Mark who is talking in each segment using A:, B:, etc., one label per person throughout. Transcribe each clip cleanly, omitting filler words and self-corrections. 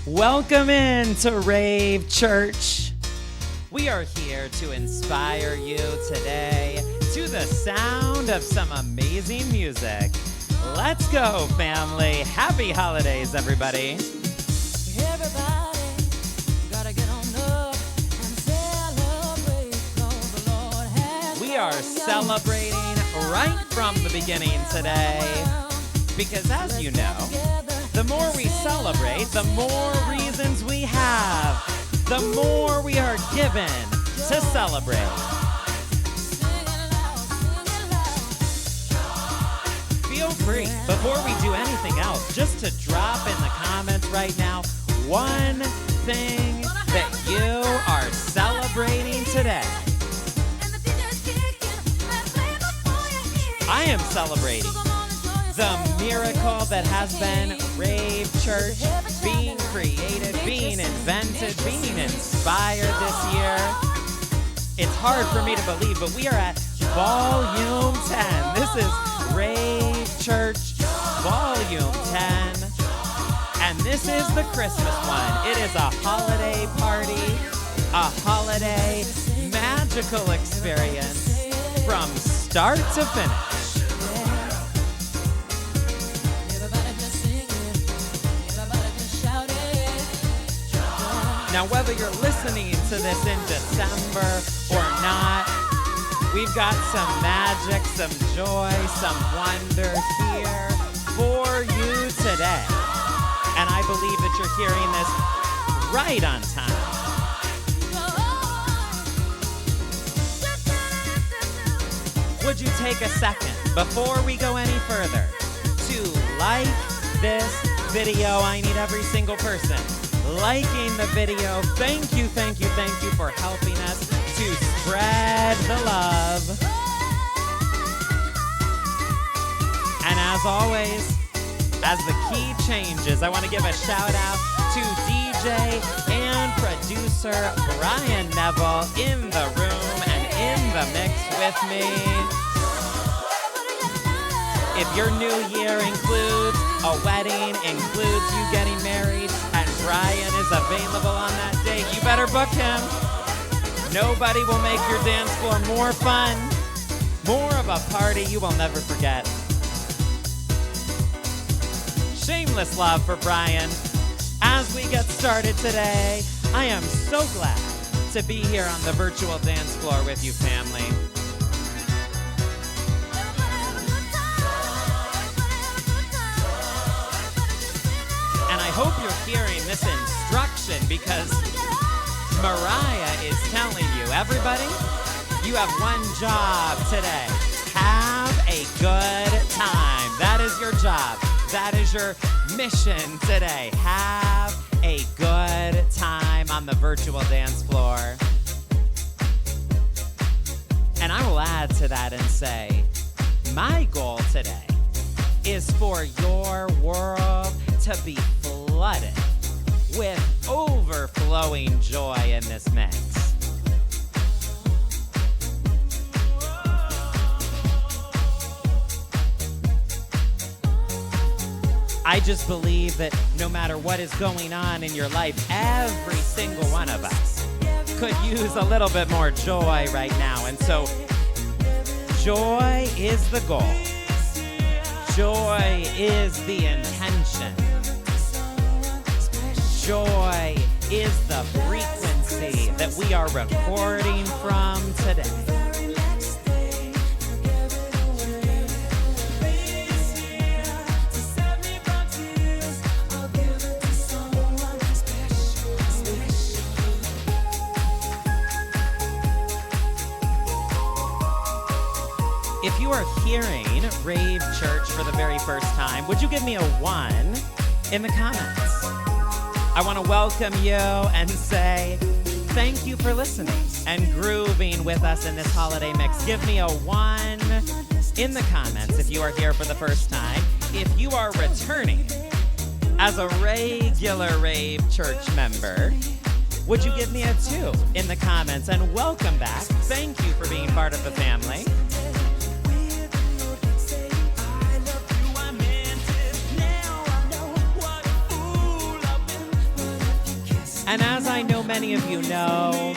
A: Welcome in to RAVE Church. We are here to inspire you today to the sound of some amazing music. Let's go, family. Happy holidays, everybody.
B: Everybody gotta get on up and celebrate, 'cause the Lord has
A: We are celebrating right from the beginning today because, as you know, the more we celebrate, the more reasons we have, the more we are given to celebrate. Feel free, before we do anything else, just to drop in the comments right now one thing that you are celebrating today. I am celebrating the miracle that has been RAVE Church, being created, being invented, being inspired this year. It's hard for me to believe, but we are at Volume 10. This is RAVE Church Volume 10. And this is the Christmas one. It is a holiday party, a holiday magical experience from start to finish. Now, whether you're listening to this in December or not, we've got some magic, some joy, some wonder here for you today. And I believe that you're hearing this right on time. Would you take a second before we go any further to like this video? I need every single person liking the video. Thank you for helping us to spread the love. And as always, as the key changes, I want to give a shout out to DJ and producer Bryan Neville in the room and in the mix with me. If your new year includes a wedding, includes you getting married, and Bryan is available on that day, you better book him. Nobody will make your dance floor more fun, more of a party you will never forget. Shameless love for Bryan. As we get started today, I am so glad to be here on the virtual dance floor with you, family. And I hope you're hearing this instruction because Mariah is telling you, everybody, you have one job today. Have a good time. That is your job. That is your mission today. Have a good time on the virtual dance floor. And I will add to that and say, my goal today is for your world to be flooded with overflowing joy in this mix. I just believe that no matter what is going on in your life, every single one of us could use a little bit more joy right now. And so joy is the goal. Joy is the intention. Joy is the frequency that we are recording from today. If you are hearing RAVE Church for the very first time, would you give me a 1 in the comments? I want to welcome you and say thank you for listening and grooving with us in this holiday mix. Give me a 1 in the comments if you are here for the first time. If you are returning as a regular RAVE Church member, would you give me a 2 in the comments? And welcome back. Thank you for being part of the family. And as I know many of you know,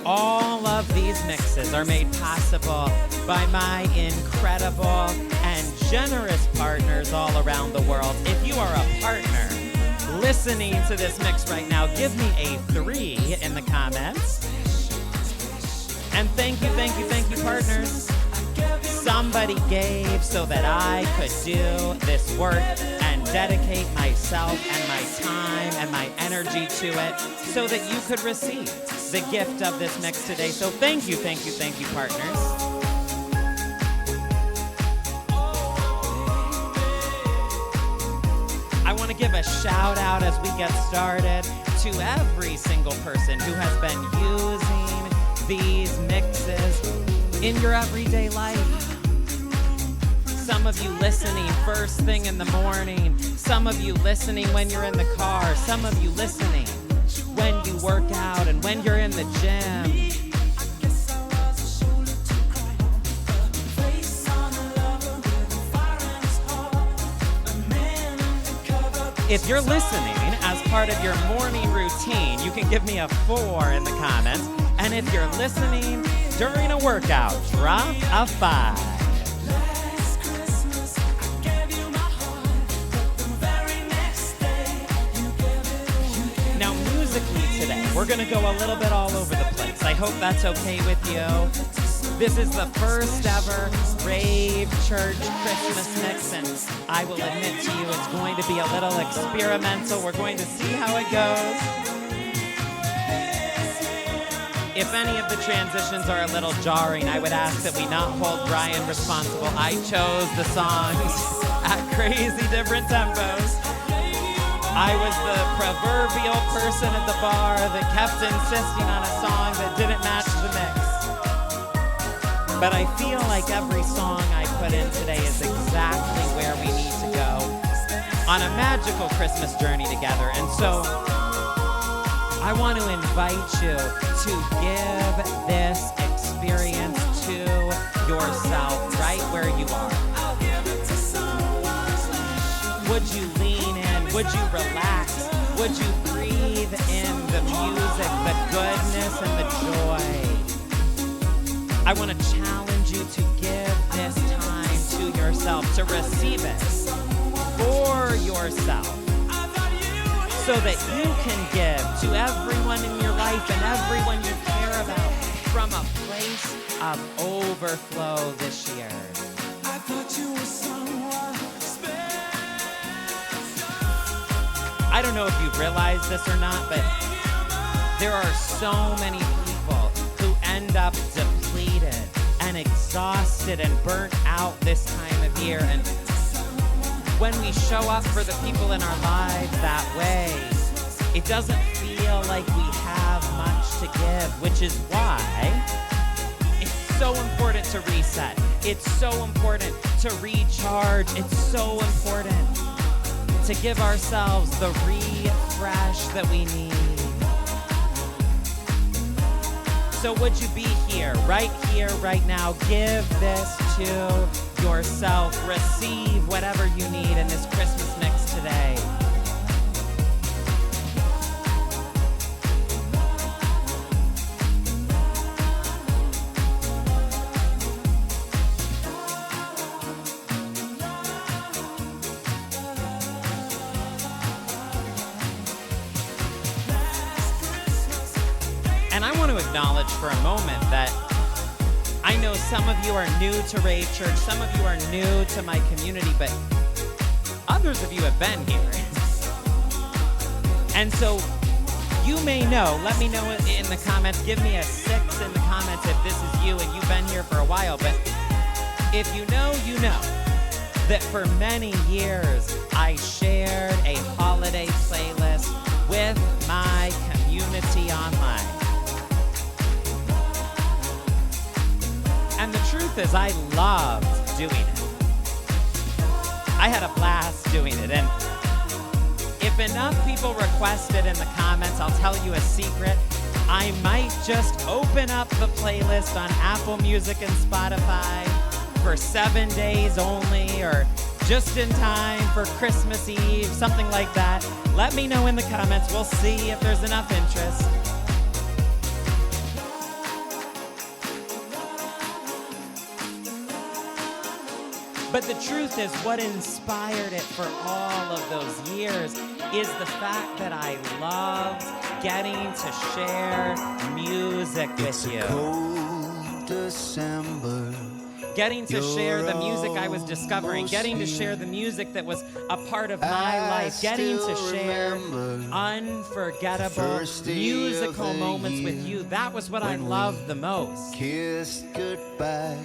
A: all of these mixes are made possible by my incredible and generous partners all around the world. If you are a partner listening to this mix right now, give me a 3 in the comments. And thank you, partners. Somebody gave so that I could do this work and dedicate myself and my time and my energy to it so that you could receive the gift of this mix today. So thank you, partners. I want to give a shout out as we get started to every single person who has been using these mixes in your everyday life. Some of you listening first thing in the morning. Some of you listening when you're in the car. Some of you listening when you work out and when you're in the gym. If you're listening as part of your morning routine, you can give me a 4 in the comments. And if you're listening during a workout, drop a 5. Now, musically today, we're going to go a little bit all over the place. I hope that's okay with you. This is the first ever Rave Church Christmas mix, and I will admit to you it's going to be a little experimental. We're going to see how it goes. If any of the transitions are a little jarring, I would ask that we not hold Bryan responsible. I chose the songs at crazy different tempos. I was the proverbial person at the bar that kept insisting on a song that didn't match the mix. But I feel like every song I put in today is exactly where we need to go on a magical Christmas journey together. And so I want to invite you to give this experience to yourself right where you are. Would you lean in? Would you relax? Would you breathe in the music, the goodness, and the joy? I want to challenge you to give this time to yourself, to receive it for yourself, so that you can give to everyone in your life and everyone you care about from a place of overflow this year. I thought you were someone special. I don't know if you realize this or not, but there are so many people who end up depleted and exhausted and burnt out this time of year. And when we show up for the people in our lives that way, it doesn't feel like we have much to give, which is why it's so important to reset. It's so important to recharge. It's so important to give ourselves the refresh that we need. So would you be here, right now? Give this to yourself. Receive whatever you need in this Christmas mix today. And I want to acknowledge for a moment that I know some of you are new to Rave Church, some of you are new to my community, but others of you have been here. And so you may know, let me know in the comments, give me a 6 in the comments if this is you and you've been here for a while. But if you know that for many years I shared a holiday playlist with my community online. And the truth is, I loved doing it. I had a blast doing it. And if enough people request it in the comments, I'll tell you a secret. I might just open up the playlist on Apple Music and Spotify for 7 days only, or just in time for Christmas Eve, something like that. Let me know in the comments. We'll see if there's enough interest. But the truth is, what inspired it for all of those years is the fact that I loved getting to share music with you.
C: Cold December.
A: Getting to share the music I was discovering, getting to share the music that was a part of my life, getting to share unforgettable musical moments with you. That was what I loved the most.
C: Kissed goodbye,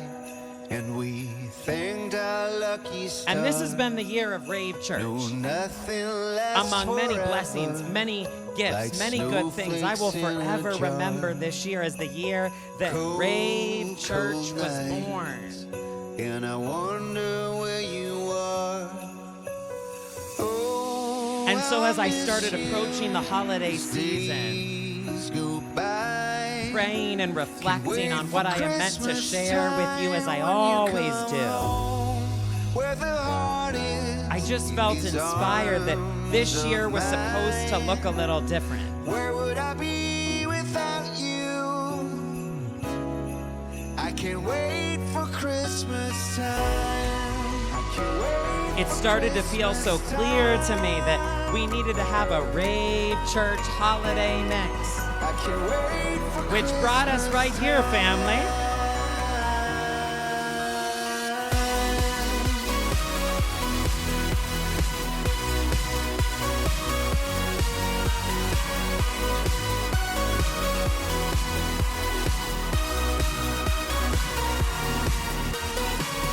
C: and we thanked our lucky stars.
A: And this has been the year of Rave Church.
C: No, nothing lasts
A: Among many
C: forever.
A: blessings, many gifts, many good things, I will forever remember this year as the year that Rave Church was born.
C: And I wonder where you are. Oh,
A: And so as I started approaching the holiday season,
C: days go by.
A: praying and reflecting on what I am meant to share with you as I always do,
C: Where the heart is,
A: I just felt inspired that this year was supposed to look a little different.
C: where would I be without you? I can't wait for Christmas time. I can't wait.
A: It started to feel so clear to me that we needed to have a Rave Church holiday mix,
C: I can't wait for
A: which brought us right here, family.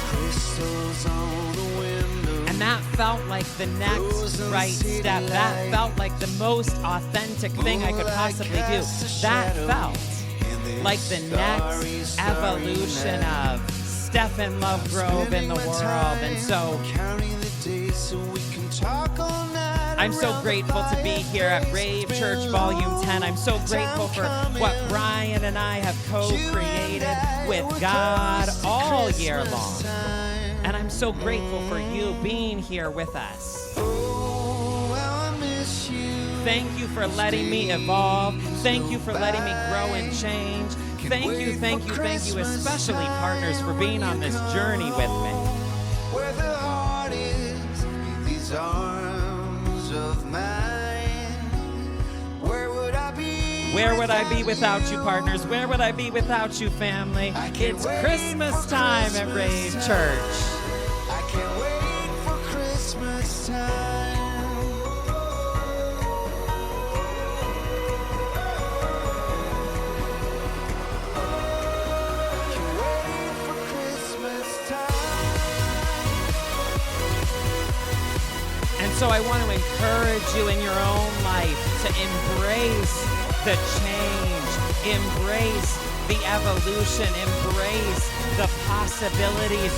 C: crystals on the window.
A: And that felt like the next right step. That felt like the most authentic thing I could possibly do. That felt like the next evolution of Stephen Lovegrove in the world. And so
C: Counting the days so we can talk all night.
A: I'm so grateful to be here at Rave Church Volume 10. I'm so grateful for what Bryan and I have co-created with God all year long. And I'm so grateful for you being here with us.
C: Oh, how I miss you.
A: Thank you for letting me evolve. Thank you for letting me grow and change. Thank you, especially partners, for being on this journey with me.
C: Where the heart is, these arms of mine. Where would I be?
A: Where would I be without you, partners? Where would I be without you, family? It's Christmas time at Rave Church.
C: I can't wait for Christmas time. Can't wait for Christmas time.
A: And so I want to encourage you in your own life to embrace the change, embrace the evolution, embrace the possibilities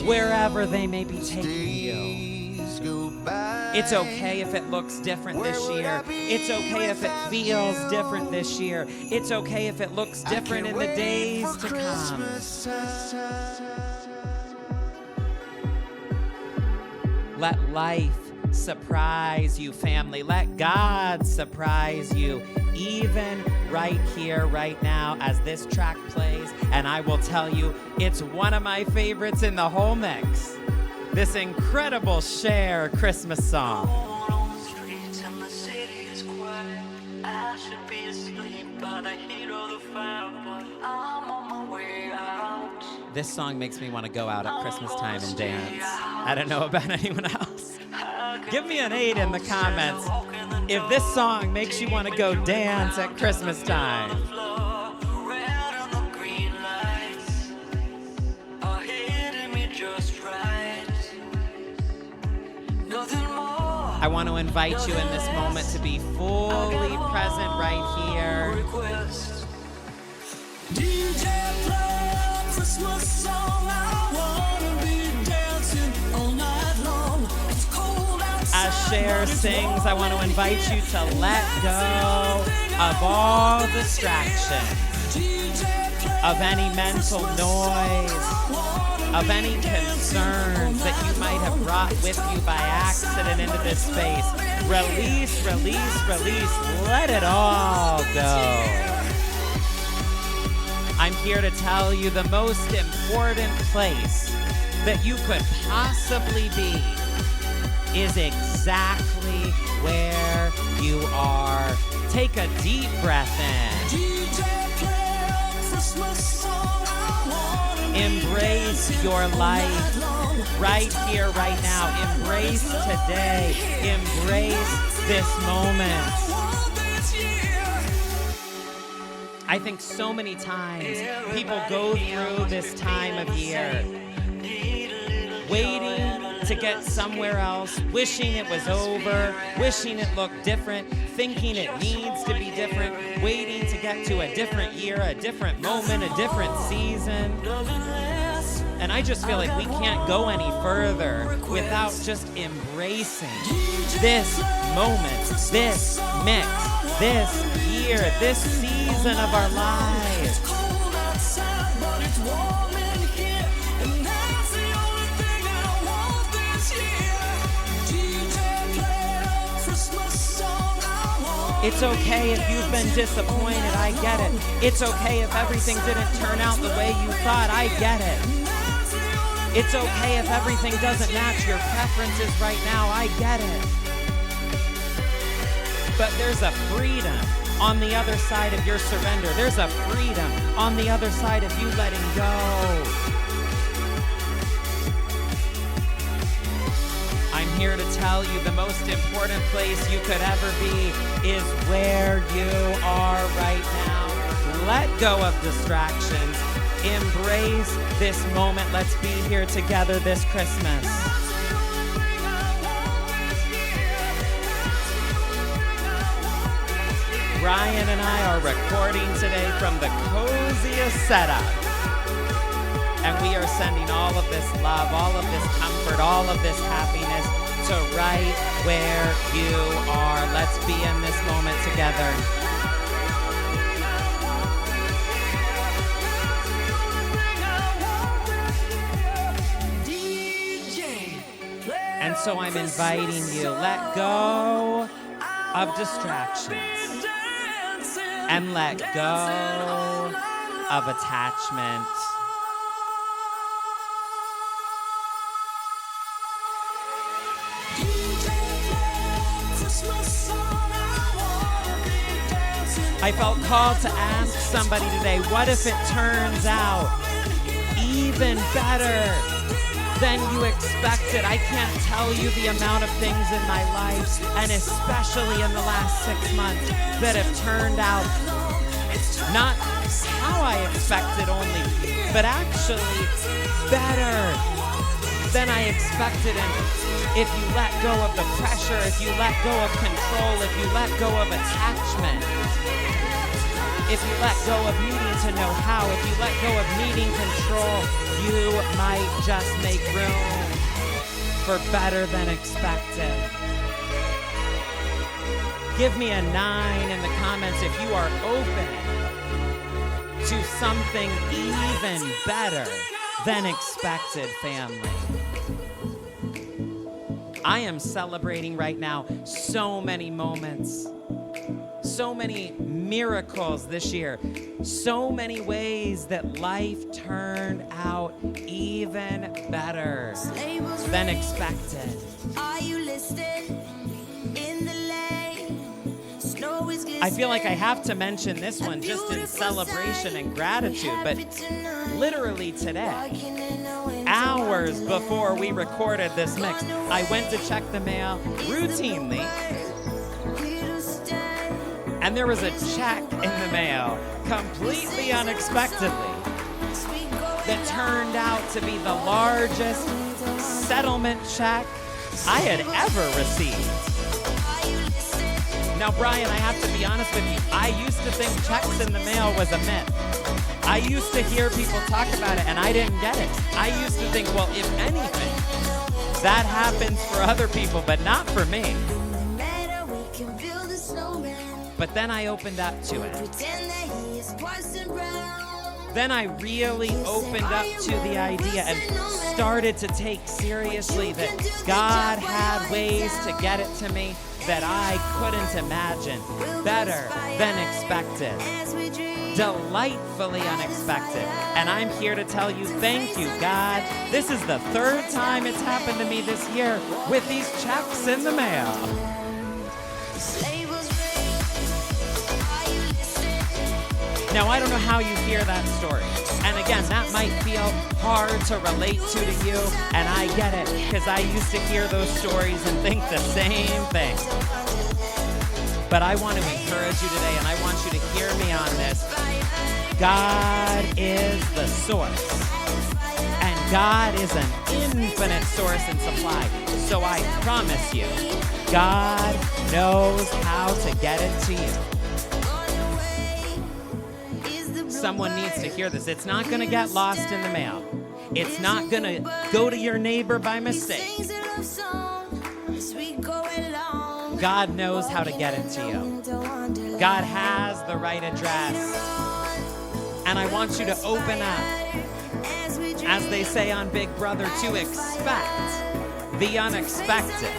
A: wherever they may be taking you.
C: Days go by.
A: It's okay if it looks different this year. It's okay if it feels different this year. It's okay if it looks different in the days to come. Let life surprise you, family. Let God surprise you, even right here, right now, as this track plays. And I will tell you, it's one of my favorites in the whole mix. This incredible Cher Christmas song.
D: On the streets and the city is quiet. I should be asleep by the heat of the fire, but I'm on my way out.
A: This song makes me want to go out at Christmas time and dance. I don't know about anyone else. Give me an 8 in the comments if this song makes you want to go dance at Christmas time.
D: Red and the green lights are hitting me just right. Nothing more.
A: I want to invite you in this moment to be fully present right here.
D: Request.
B: DJ play a Christmas song. I wanna be dancing all night long. It's cold outside.
A: As Cher sings, I want to invite you to let go of all distraction,
B: DJ play
A: of any mental noise, of any concerns that you might have brought with you by accident into this space. Release, release, release. Let it all go. I'm here to tell you the most important place that you could possibly be is exactly where you are. Take a deep breath in. Embrace your life right here, right now. Embrace today. Embrace this moment. I think so many times people go through this time of year waiting to get somewhere else, wishing it was over, wishing it looked different, thinking it needs to be different, waiting to get to a different year, a different moment, a different season. And I just feel like we can't go any further without just embracing this moment, this mix, this year, this season of our lives. It's okay if you've been disappointed, I get it. It's okay if everything didn't turn out the way you thought, I get it. It's okay if everything doesn't match your preferences right now, I get it. But there's a freedom on the other side of your surrender. There's a freedom on the other side of you letting go. I'm here to tell you the most important place you could ever be is where you are right now. Let go of distractions. Embrace this moment. Let's be here together this Christmas. Bryan and I are recording today from the coziest setup. And we are sending all of this love, all of this comfort, all of this happiness to right where you are. Let's be in this moment together. And so I'm inviting you, let go of distractions and let go of attachment. I felt called to ask somebody today, what if it turns out even better than you expected? I can't tell you the amount of things in my life, and especially in the last 6 months, that have turned out not how I expected only, but actually better than I expected. And if you let go of the pressure, if you let go of control, if you let go of attachment, if you let go of needing to know how, if you let go of needing control, you might just make room for better than expected. Give me a 9 in the comments if you are open to something even better than expected, family. I am celebrating right now so many moments, so many miracles this year, so many ways that life turned out even better than expected.
B: Are you listed in the lane? Snow is glistening.
A: I feel like I have to mention this one just in celebration and gratitude, but literally today, hours before we recorded this mix, I went to check the mail routinely, and there was a check in the mail, completely unexpectedly, that turned out to be the largest settlement check I had ever received. Now, Bryan, I have to be honest with you, I used to think checks in the mail was a myth. I used to hear people talk about it, and I didn't get it. I used to think, well, if anything, that happens for other people, but not for me. But then I opened up to it. then I really opened up to the idea and started to take seriously that God had ways to get it to me that I couldn't imagine, better than expected, delightfully unexpected. And I'm here to tell you, thank you, God. This is the third time it's happened to me this year with these checks in the mail. Now, I don't know how you hear that story. And again, that might feel hard to relate to you, and I get it, because I used to hear those stories and think the same thing. But I want to encourage you today, and I want you to hear me on this. God is the source, and God is an infinite source and supply. So I promise you, God knows how to get it to you. Someone needs to hear this. It's not going to get lost in the mail. It's not going to go to your neighbor by mistake. God knows how to get it to you. God has the right address. And I want you to open up, as they say on Big Brother, to expect the unexpected.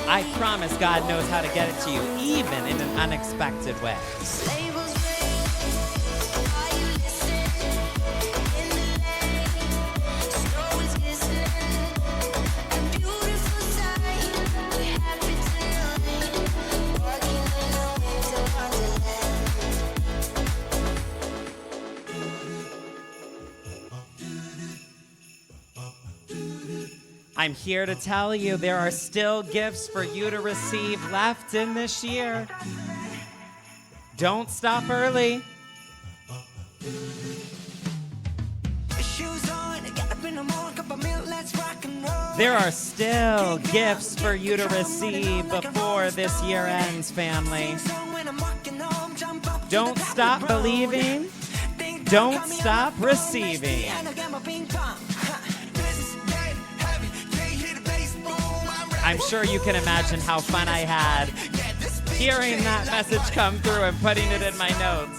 A: I promise God knows how to get it to you, even in an unexpected way. I'm here to tell you there are still gifts for you to receive left in this year. Don't stop early. There are still gifts for you to receive before this year ends, family. Don't stop believing. Don't stop receiving. I'm sure you can imagine how fun I had hearing that message come through and putting it in my notes.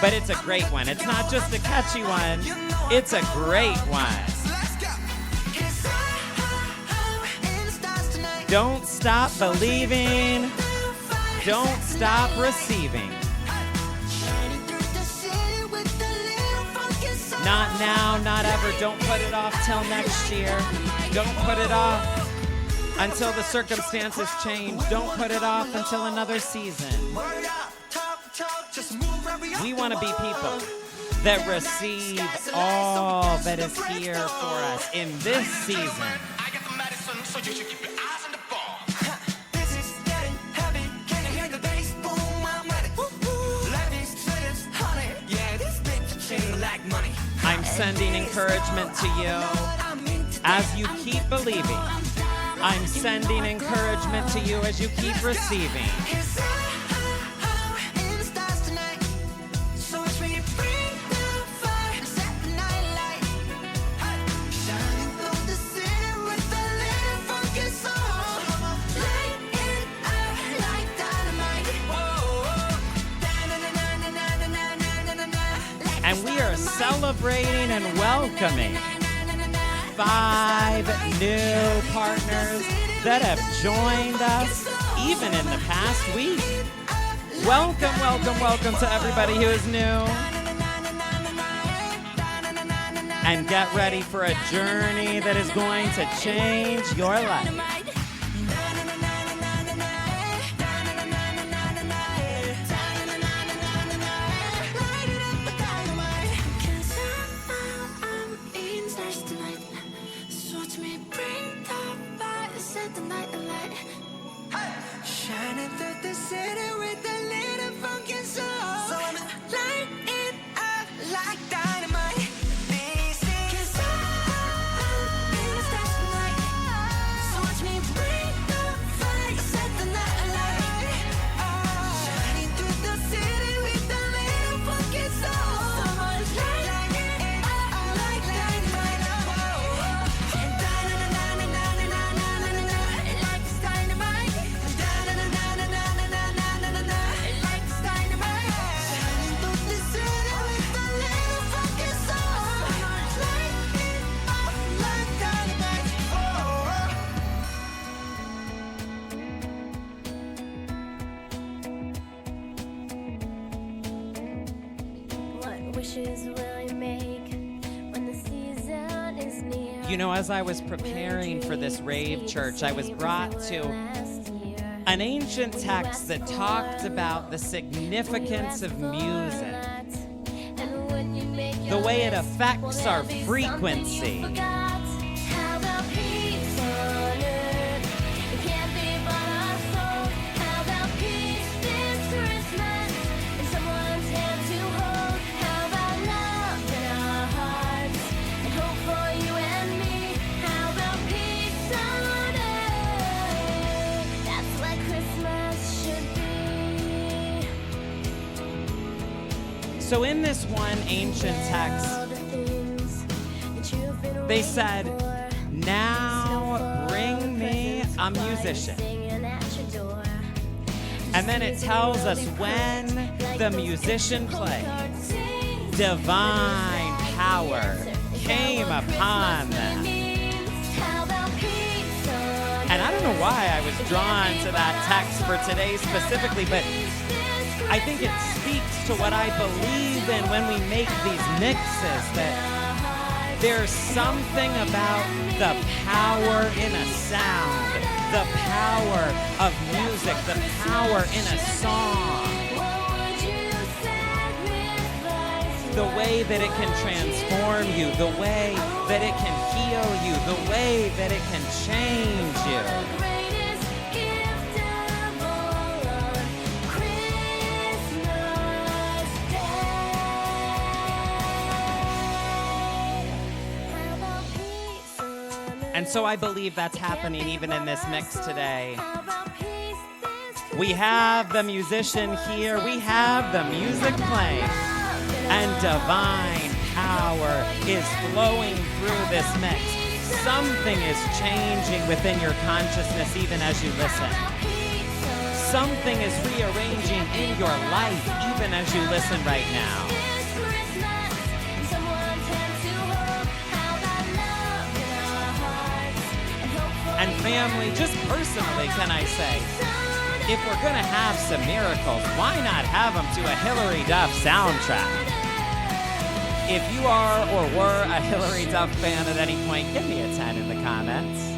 A: But it's a great one. It's not just a catchy one. It's a great one. Don't stop believing. Don't stop receiving. Not now, not ever. Don't put it off till next year. Don't put it off until the circumstances change. Don't put it off until another season. We want to be people that receive all that is here for us in this season.
B: I got the medicine, so you should keep your eyes on the ball. This is getting heavy. Can you hear the bass? Boom, I'm ready. Let these cities, honey. Yeah, this bitch chain like money.
A: I'm sending encouragement to you as you keep believing. I'm sending encouragement to you as you keep receiving. And we are celebrating and welcoming 5 new partners that have joined us even in the past week. Welcome, welcome, welcome to everybody who is new. And get ready for a journey that is going to change your life.
B: Shining through the city with a little funky soul. So I'm light it up like dynamite. This is 'cause I'm in the stars tonight. So watch me bring the fire, set the night alight. Shining through the city with a little funky soul. So I'm light it up like dynamite. And like it's dynamite.
E: wishes will you make when the season is near?
A: You know, as I was preparing for this rave church, I was brought to an ancient text that talked about the significance of music, the way it affects our frequency.
E: How about peace on earth? It can't be but our soul. How about peace this Christmas in someone's hand to hold? How about love in our hearts and hope for you and me? How about peace on earth? That's what Christmas should be.
A: So in this one ancient text, they said, now bring me a musician. And then it tells us when the musician plays, divine power came upon them. And I don't know why I was drawn to that text for today specifically, but I think it speaks to what I believe in when we make these mixes, that there's something about the power in a sound, the power of music, the power in a song, the way that it can transform you, the way that it can heal you, the way that it can change you. And so I believe that's happening even in this mix today. We have the musician here, we have the music playing, and divine power is flowing through this mix. Something is changing within your consciousness even as you listen. Something is rearranging in your life even as you listen right now. And family, just personally, can I say, if we're going to have some miracles, why not have them to a Hilary Duff soundtrack? If you are or were a Hilary Duff fan at any point, give me a 10 in the comments.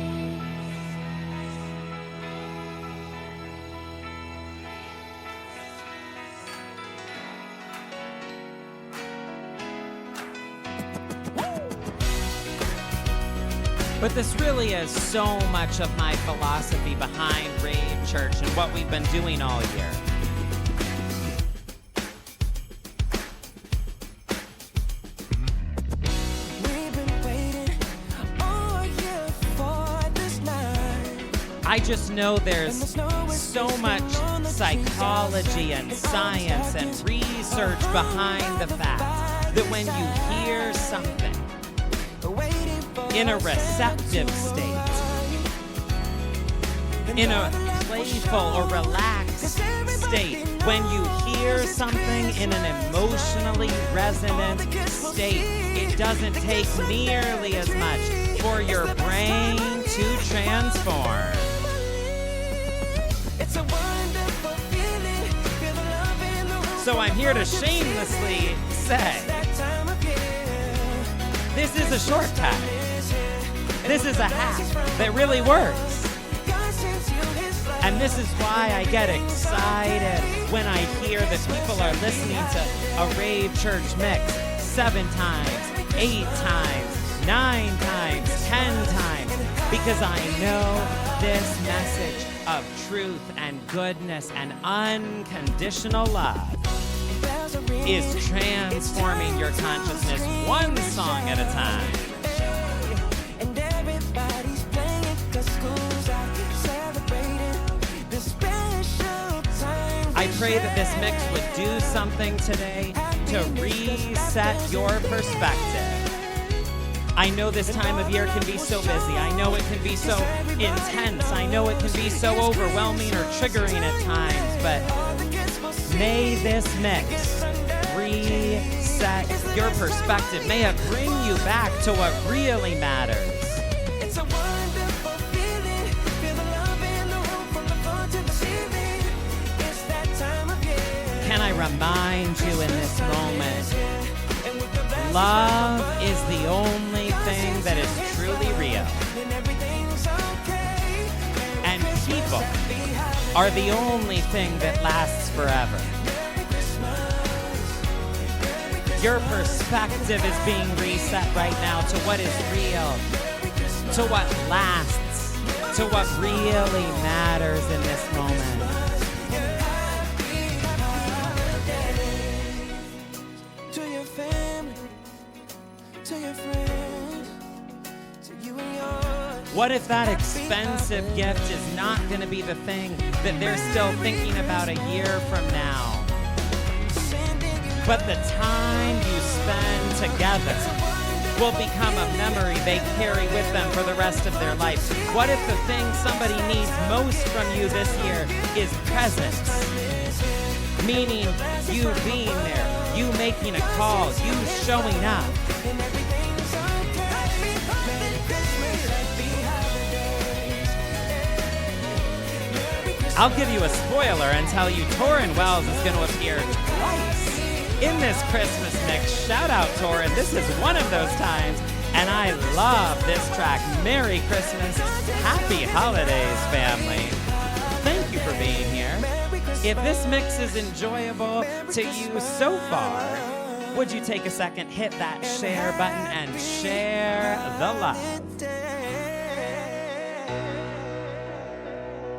A: But this really is so much of my philosophy behind Rave Church and what we've been doing all year.
C: We've been waiting all year for this night.
A: I just know there's so much psychology and science and research behind the fact that when you hear something in a receptive state, in a playful or relaxed state, when you hear something in an emotionally resonant state, it doesn't take nearly as much for your brain to transform. So I'm here to shamelessly say, this is a shortcut. This is a hack that really works. And this is why I get excited when I hear that people are listening to a Rave Church mix 7 times, 8 times, 9 times, 10 times, because I know this message of truth and goodness and unconditional love is transforming your consciousness one song at a time. I pray that this mix would do something today to reset your perspective. I know this time of year can be so busy. I know it can be so intense. I know it can be so overwhelming or triggering at times, but may this mix reset your perspective. May it bring you back to what really matters.
C: It's a wonderful feeling. Feel the love in the room from the floor to the ceiling. It's that time of year.
A: Can I remind you in this moment love is the only thing that is truly real. And people are the only thing that lasts forever. Your perspective is being reset right now to what is real, to what lasts, to what really matters in this moment.
C: To your family, to your friends, to you and yours.
A: What if that expensive gift is not going to be the thing that they're still thinking about a year from now? But the time you spend together will become a memory they carry with them for the rest of their life. What if the thing somebody needs most from you this year is presence? Meaning you being there, you making a call, you showing up. I'll give you a spoiler and tell you Torrin Wells is going to appear twice in this Christmas mix. Shout out Torrin, this is one of those times, and I love this track. Merry Christmas, Happy Holidays, family. Thank you for being here. If this mix is enjoyable to you so far, would you take a second, hit that share button, and share the love?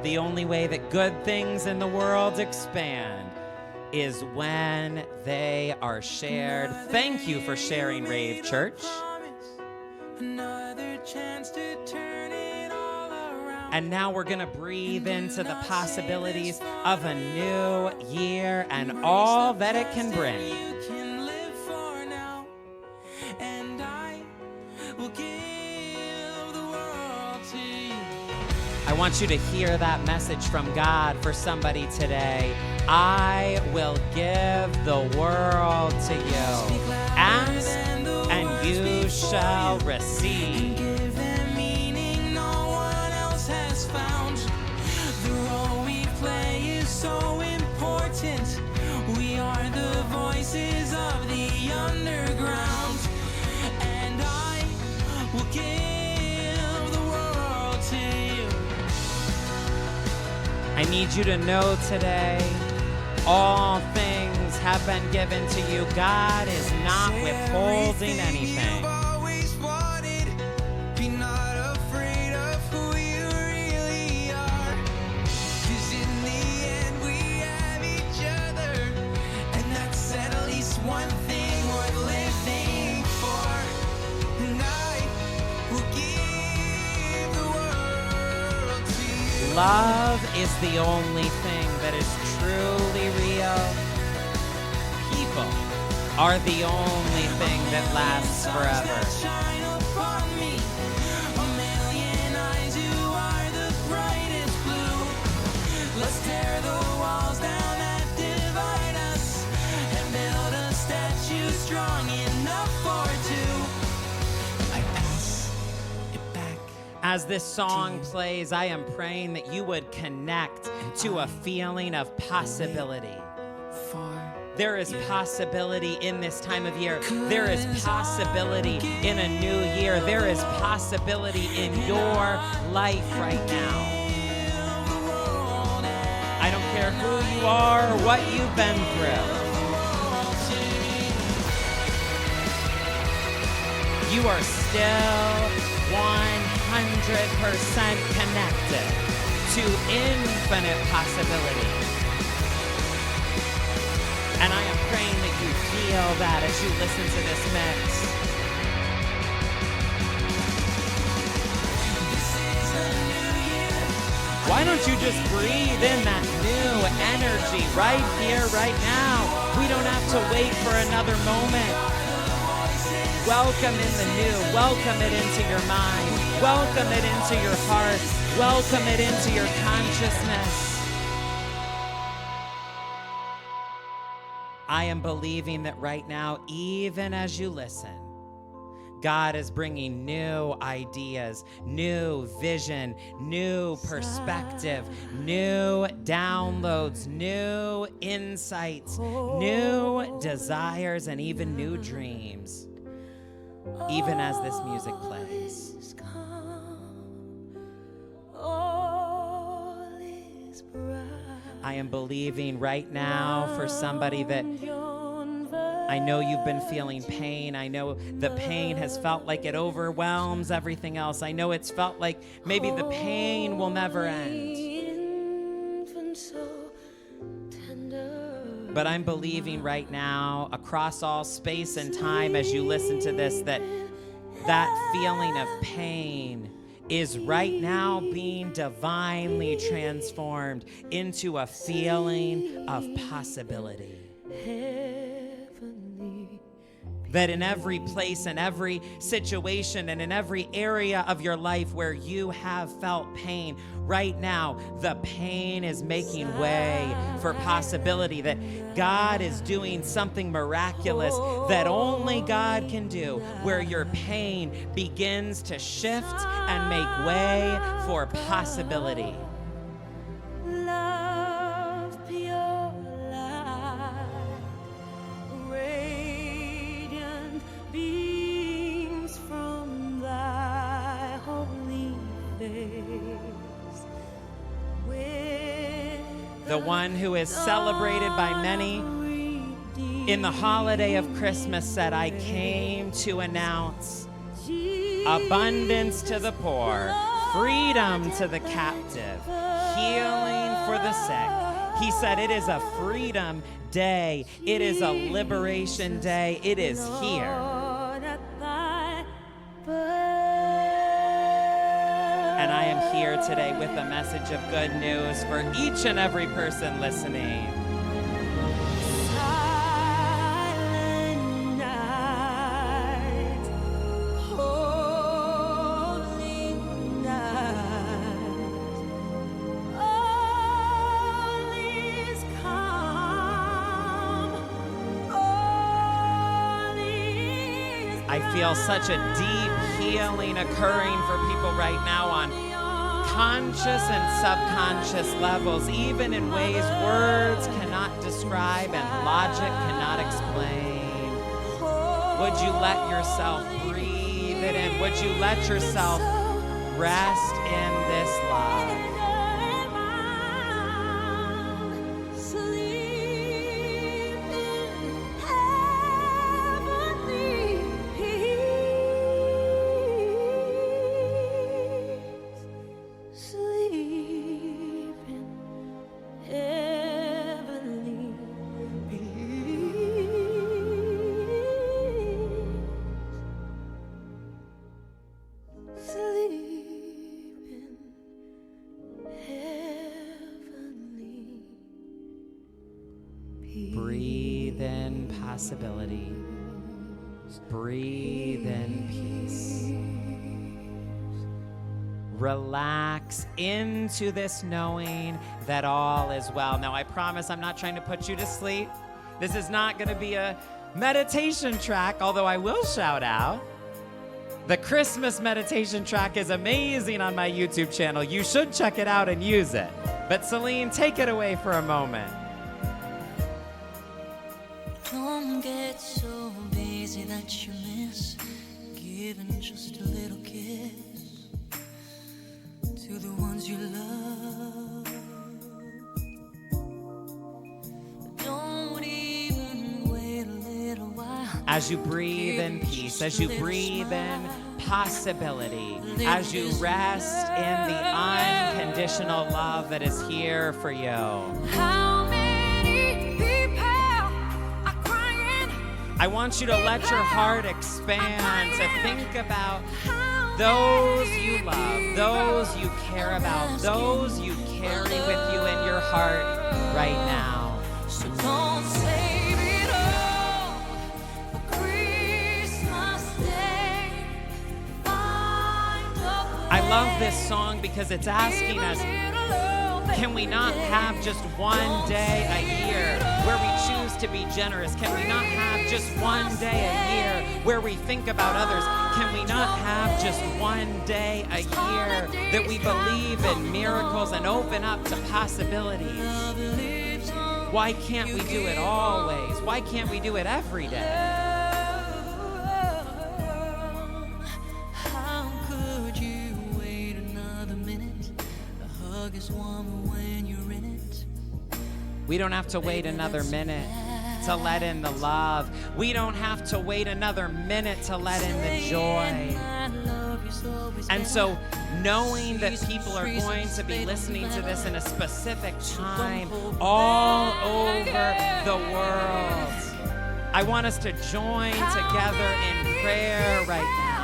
A: The only way that good things in the world expand is when they are shared. Thank you for sharing, Rave Church.
C: Another chance to turn it all around.
A: And now we're going to breathe into the possibilities of a new year and all that it can bring.
C: You can live for now, and I will give the world to you.
A: I want you to hear that message from God for somebody today. I will give the world to you. Ask and you shall receive.
C: Give them meaning no one else has found. The role we play is so important. We are the voices of the underground, and I will give the world to you.
A: I need you to know today, all things have been given to you. God is not withholding anything.
C: You've always wanted. Be not afraid of who you really are. 'Cause in the end we have each other, and that's at least one thing worth living for. And I will give the world to you.
A: Love is the only thing that is truly real. People are the only thing that lasts forever.
C: Shine upon me. A million eyes, you are the brightest blue. Let's tear the walls down that divide us and build a statue strong enough for two. I pass it back.
A: As this song plays, I am praying that you would connect to a feeling of possibility. There is possibility in this time of year. There is possibility in a new year. There is possibility in your life right now. I don't care who you are or what you've been through. You are still 100% connected to infinite possibility. And I am praying that you feel that as you listen to this mix. Why don't you just breathe in that new energy right here, right now? We don't have to wait for another moment. Welcome in the new. Welcome it into your mind. Welcome it into your heart. Welcome it into your consciousness. I am believing that right now, even as you listen, God is bringing new ideas, new vision, new perspective, new downloads, new insights, new desires, and even new dreams. even as this music plays. I am believing right now for somebody that I know you've been feeling pain. I know the pain has felt like it overwhelms everything else. I know it's felt like maybe the pain will never end. But I'm believing right now across all space and time as you listen to this that feeling of pain is right now being divinely transformed into a feeling of possibility. That in every place, in every situation, and in every area of your life where you have felt pain, right now, the pain is making way for possibility. That God is doing something miraculous that only God can do, where your pain begins to shift and make way for possibility. The one who is celebrated by many in the holiday of Christmas said, I came to announce abundance to the poor, freedom to the captive, healing for the sick. He said it is a freedom day. It is a liberation day. It is here. And I am here today with a message of good news for each and every person listening.
B: Silent night, holy night, all is calm, all is
A: I feel such a deep healing occurring for people right now on conscious and subconscious levels, even in ways words cannot describe and logic cannot explain. Would you let yourself breathe it in? Would you let yourself rest in this love? Breathe in possibility. Breathe in peace. Relax into this knowing that all is well. Now, I promise I'm not trying to put you to sleep. This is not going to be a meditation track, although I will shout out. The Christmas meditation track is amazing on my YouTube channel. You should check it out and use it. But Celine, take it away for a moment.
D: Don't get so busy that you miss giving just a little kiss to the ones you love. Don't even wait a little while.
A: As you breathe in peace, as you breathe in possibility, as you rest in the unconditional love that is here for you.
B: How many people are crying?
A: I want you to let your heart expand to think about those you love, those you care about, those you carry with you in your heart right now.
B: So don't save it all for Christmas Day. Find
A: I love this song because it's asking us, can we not have just one day a year where we choose to be generous? Can we not have just one day a year where we think about others? Can we not have just one day a year that we believe in miracles and open up to possibilities? Why can't we do it always? Why can't we do it every day?
D: rug is warmer when you're in it.
A: We don't have to wait another minute to let in the love. We don't have to wait another minute to let in the joy. And so knowing that people are going to be listening to this in a specific time all over the world, I want us to join together in prayer right now.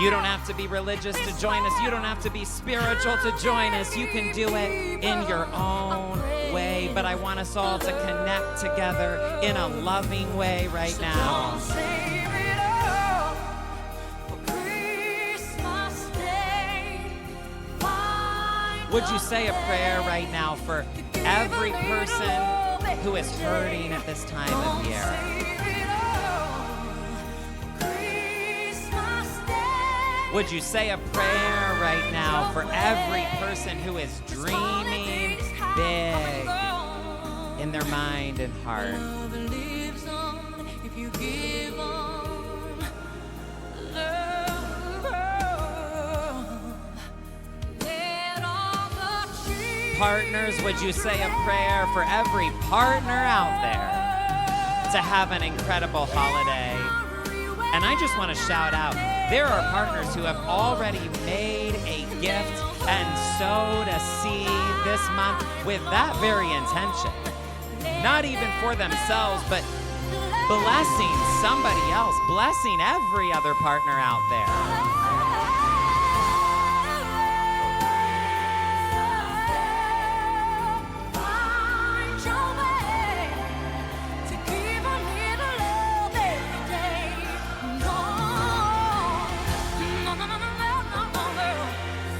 A: You don't have to be religious to join us. You don't have to be spiritual to join us. You can do it in your own way. But I want us all to connect together in a loving way right now. Would you say a prayer right now for every person who is hurting at this time of year? Would you say a prayer right now for every person who is dreaming big in their mind and heart? Partners, would you say a prayer for every partner out there to have an incredible holiday? And I just want to shout out, there are partners who have already made a gift and sowed a seed this month with that very intention. Not even for themselves, but blessing somebody else, blessing every other partner out there.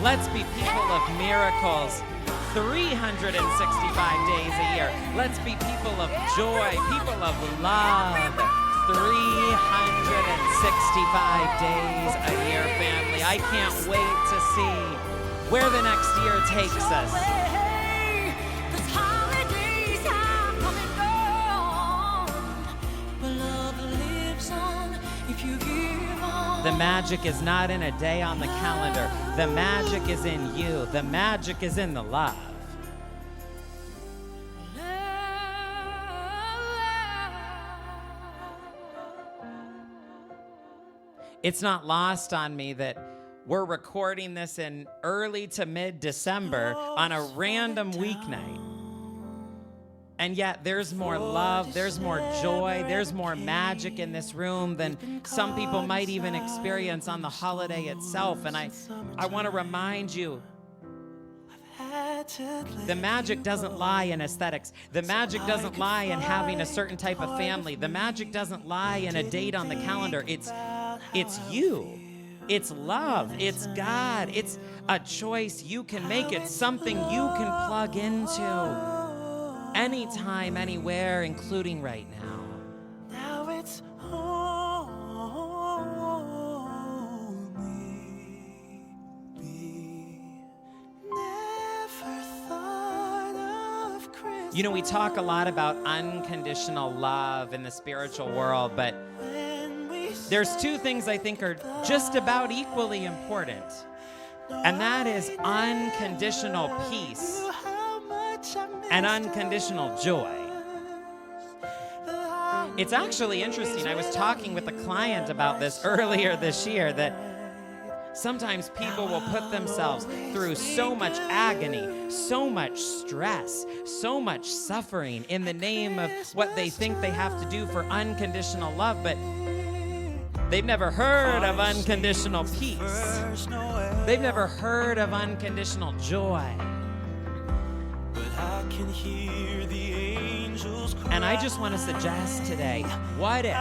A: Let's be people of miracles 365 days a year. Let's be people of joy, people of love 365 days a year, family. I can't wait to see where the next year takes us. The magic is not in a day on the calendar. The magic is in you. The magic is in the love. It's not lost on me that we're recording this in early to mid-December on a random weeknight. And yet there's more love, there's more joy, there's more magic in this room than some people might even experience on the holiday itself. And I want to remind you, the magic doesn't lie in aesthetics. The magic doesn't lie in having a certain type of family. The magic doesn't lie in a date on the calendar. It's you. It's love. It's God. It's a choice you can make. It's something you can plug into. Anytime, anywhere, including right now.
C: Now it's only me. Never thought of Christmas.
A: You know, we talk a lot about unconditional love in the spiritual world, but there's two things I think are just about equally important, and that is unconditional peace and unconditional joy. It's actually interesting. I was talking with a client about this earlier this year, that sometimes people will put themselves through so much agony, so much stress, so much suffering in the name of what they think they have to do for unconditional love, but they've never heard of unconditional peace. They've never heard of unconditional joy. And I just want to suggest today, what if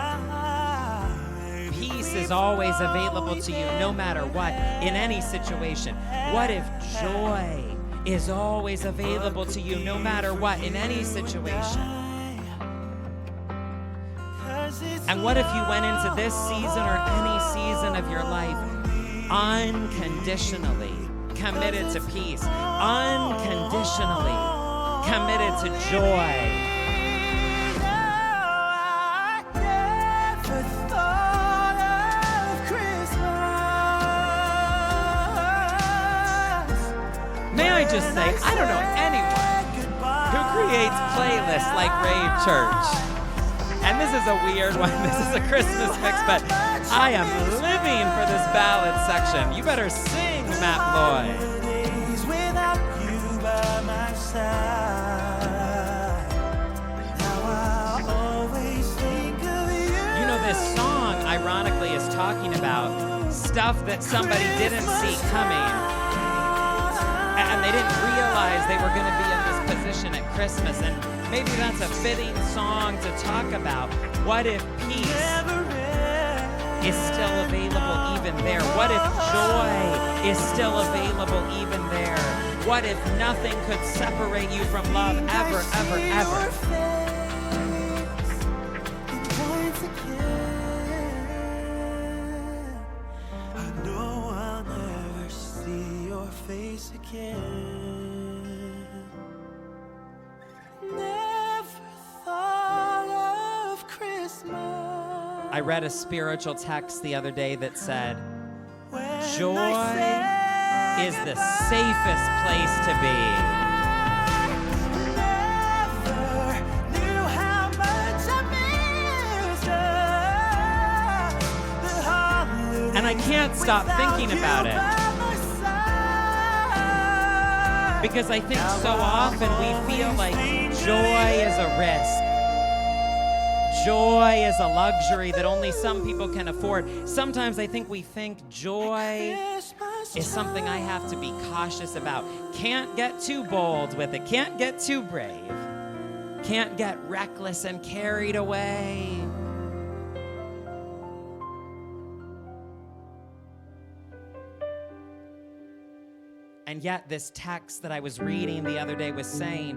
A: peace is always available to you no matter what, in any situation? What if joy is always available to you no matter what, in any situation? And what if you went into this season or any season of your life unconditionally committed to peace, unconditionally committed to joy? just say, I don't know anyone who creates playlists like Rave Church. And this is a weird one. This is a Christmas mix, but I am living for this ballad section. You better sing, Matt Lloyd.
C: Days without you by my side. Now I always think of you.
A: You know, this song, ironically, is talking about stuff that somebody didn't see coming. And they didn't realize they were going to be in this position at Christmas. And maybe that's a fitting song to talk about. What if peace is still available even there? What if joy is still available even there? What if nothing could separate you from love ever, ever, ever?
C: I know I'll never see your face again. Never thought of Christmas.
A: I read a spiritual text the other day that said, joy is the safest place to be. And I can't stop thinking about it. Because I think so often we feel like joy is a risk. Joy is a luxury that only some people can afford. Sometimes I think we think joy is something I have to be cautious about. Can't get too bold with it. Can't get too brave. Can't get reckless and carried away. And yet this text that I was reading the other day was saying,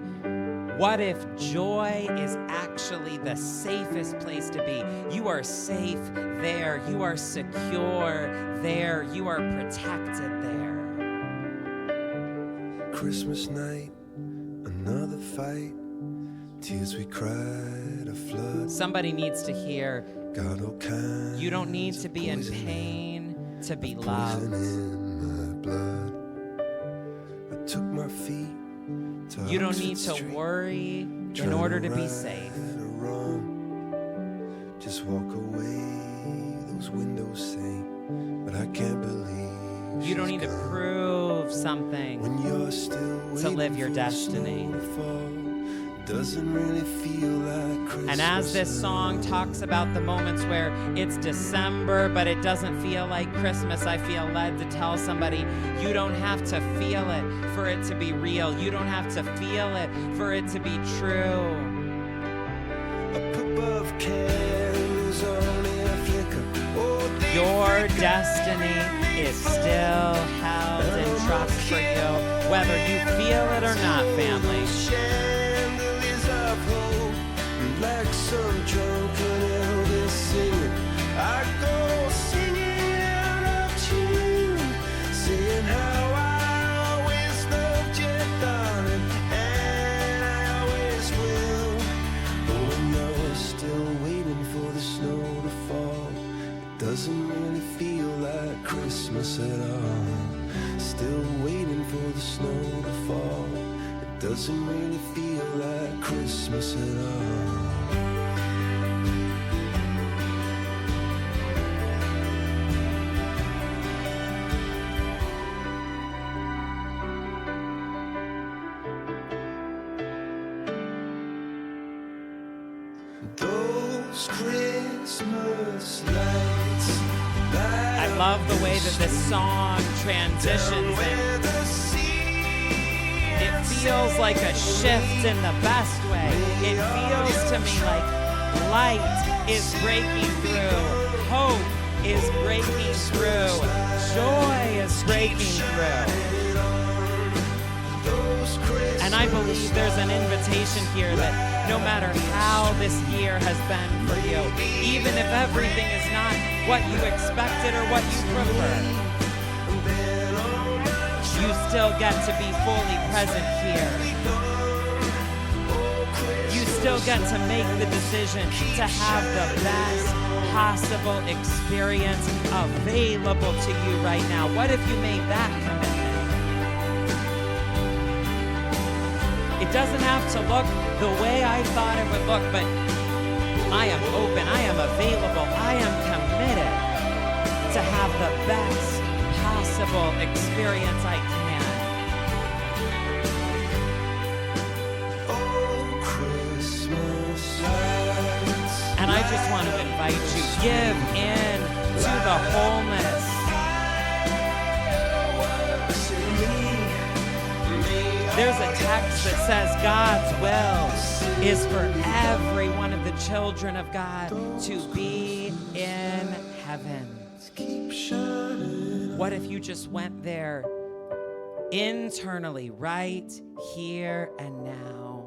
A: what if joy is actually the safest place to be? You are safe there. You are secure there. You are protected there.
F: Christmas night, another fight. Tears we cried, a flood.
A: Somebody needs to hear,
F: Got all kinds
A: you don't need to be in
F: of poison
A: pain to be
F: poison
A: loved.
F: in my blood. I took my feet to
A: You don't
F: Oxford
A: need to
F: Street,
A: worry in
F: trying
A: order to be
F: right
A: safe.
F: or wrong. Just walk away, those windows say, but I can't believe
A: You don't
F: she's
A: need to
F: gone.
A: prove something.
F: When you're still
A: to live
F: waiting
A: your
F: for the
A: destiny.
F: snow to fall, doesn't really feel like Christmas.
A: And as this song talks about the moments where it's December, but it doesn't feel like Christmas, I feel led to tell somebody, you don't have to feel it for it to be real. You don't have to feel it for it to be true.
F: Up above candles only a flicker. Oh, they
A: Your
F: flicker
A: destiny is still held in trust for you, whether you feel it or not, family.
F: Chandeliers of hope, like some drunken Elvis singing. I go singing out of tune, saying how I always loved you, darling, and I always will. But when you're still waiting for the snow to fall, it doesn't really feel like Christmas at all. Still waiting for the snow to fall. It doesn't really feel like Christmas at all. Those Christmas lights.
A: I love the way that this song transitions and it feels like a shift in the best way. It feels to me like light is breaking through, hope is breaking through, joy is breaking through. And I believe there's an invitation here that no matter how this year has been for you, even if everything is not what you expected or what you prefer, you still get to be fully present here. You still get to make the decision to have the best possible experience available to you right now. What if you made that commitment? doesn't have to look the way I thought it would look, but I am open, I am available, I am committed to have the best possible experience I can.
F: Oh, Christmas lights.
A: And I just want to invite you, give in to the wholeness. There's a text that says God's will is for every one of the children of God to be in heaven. What if you just went there internally, right here and now?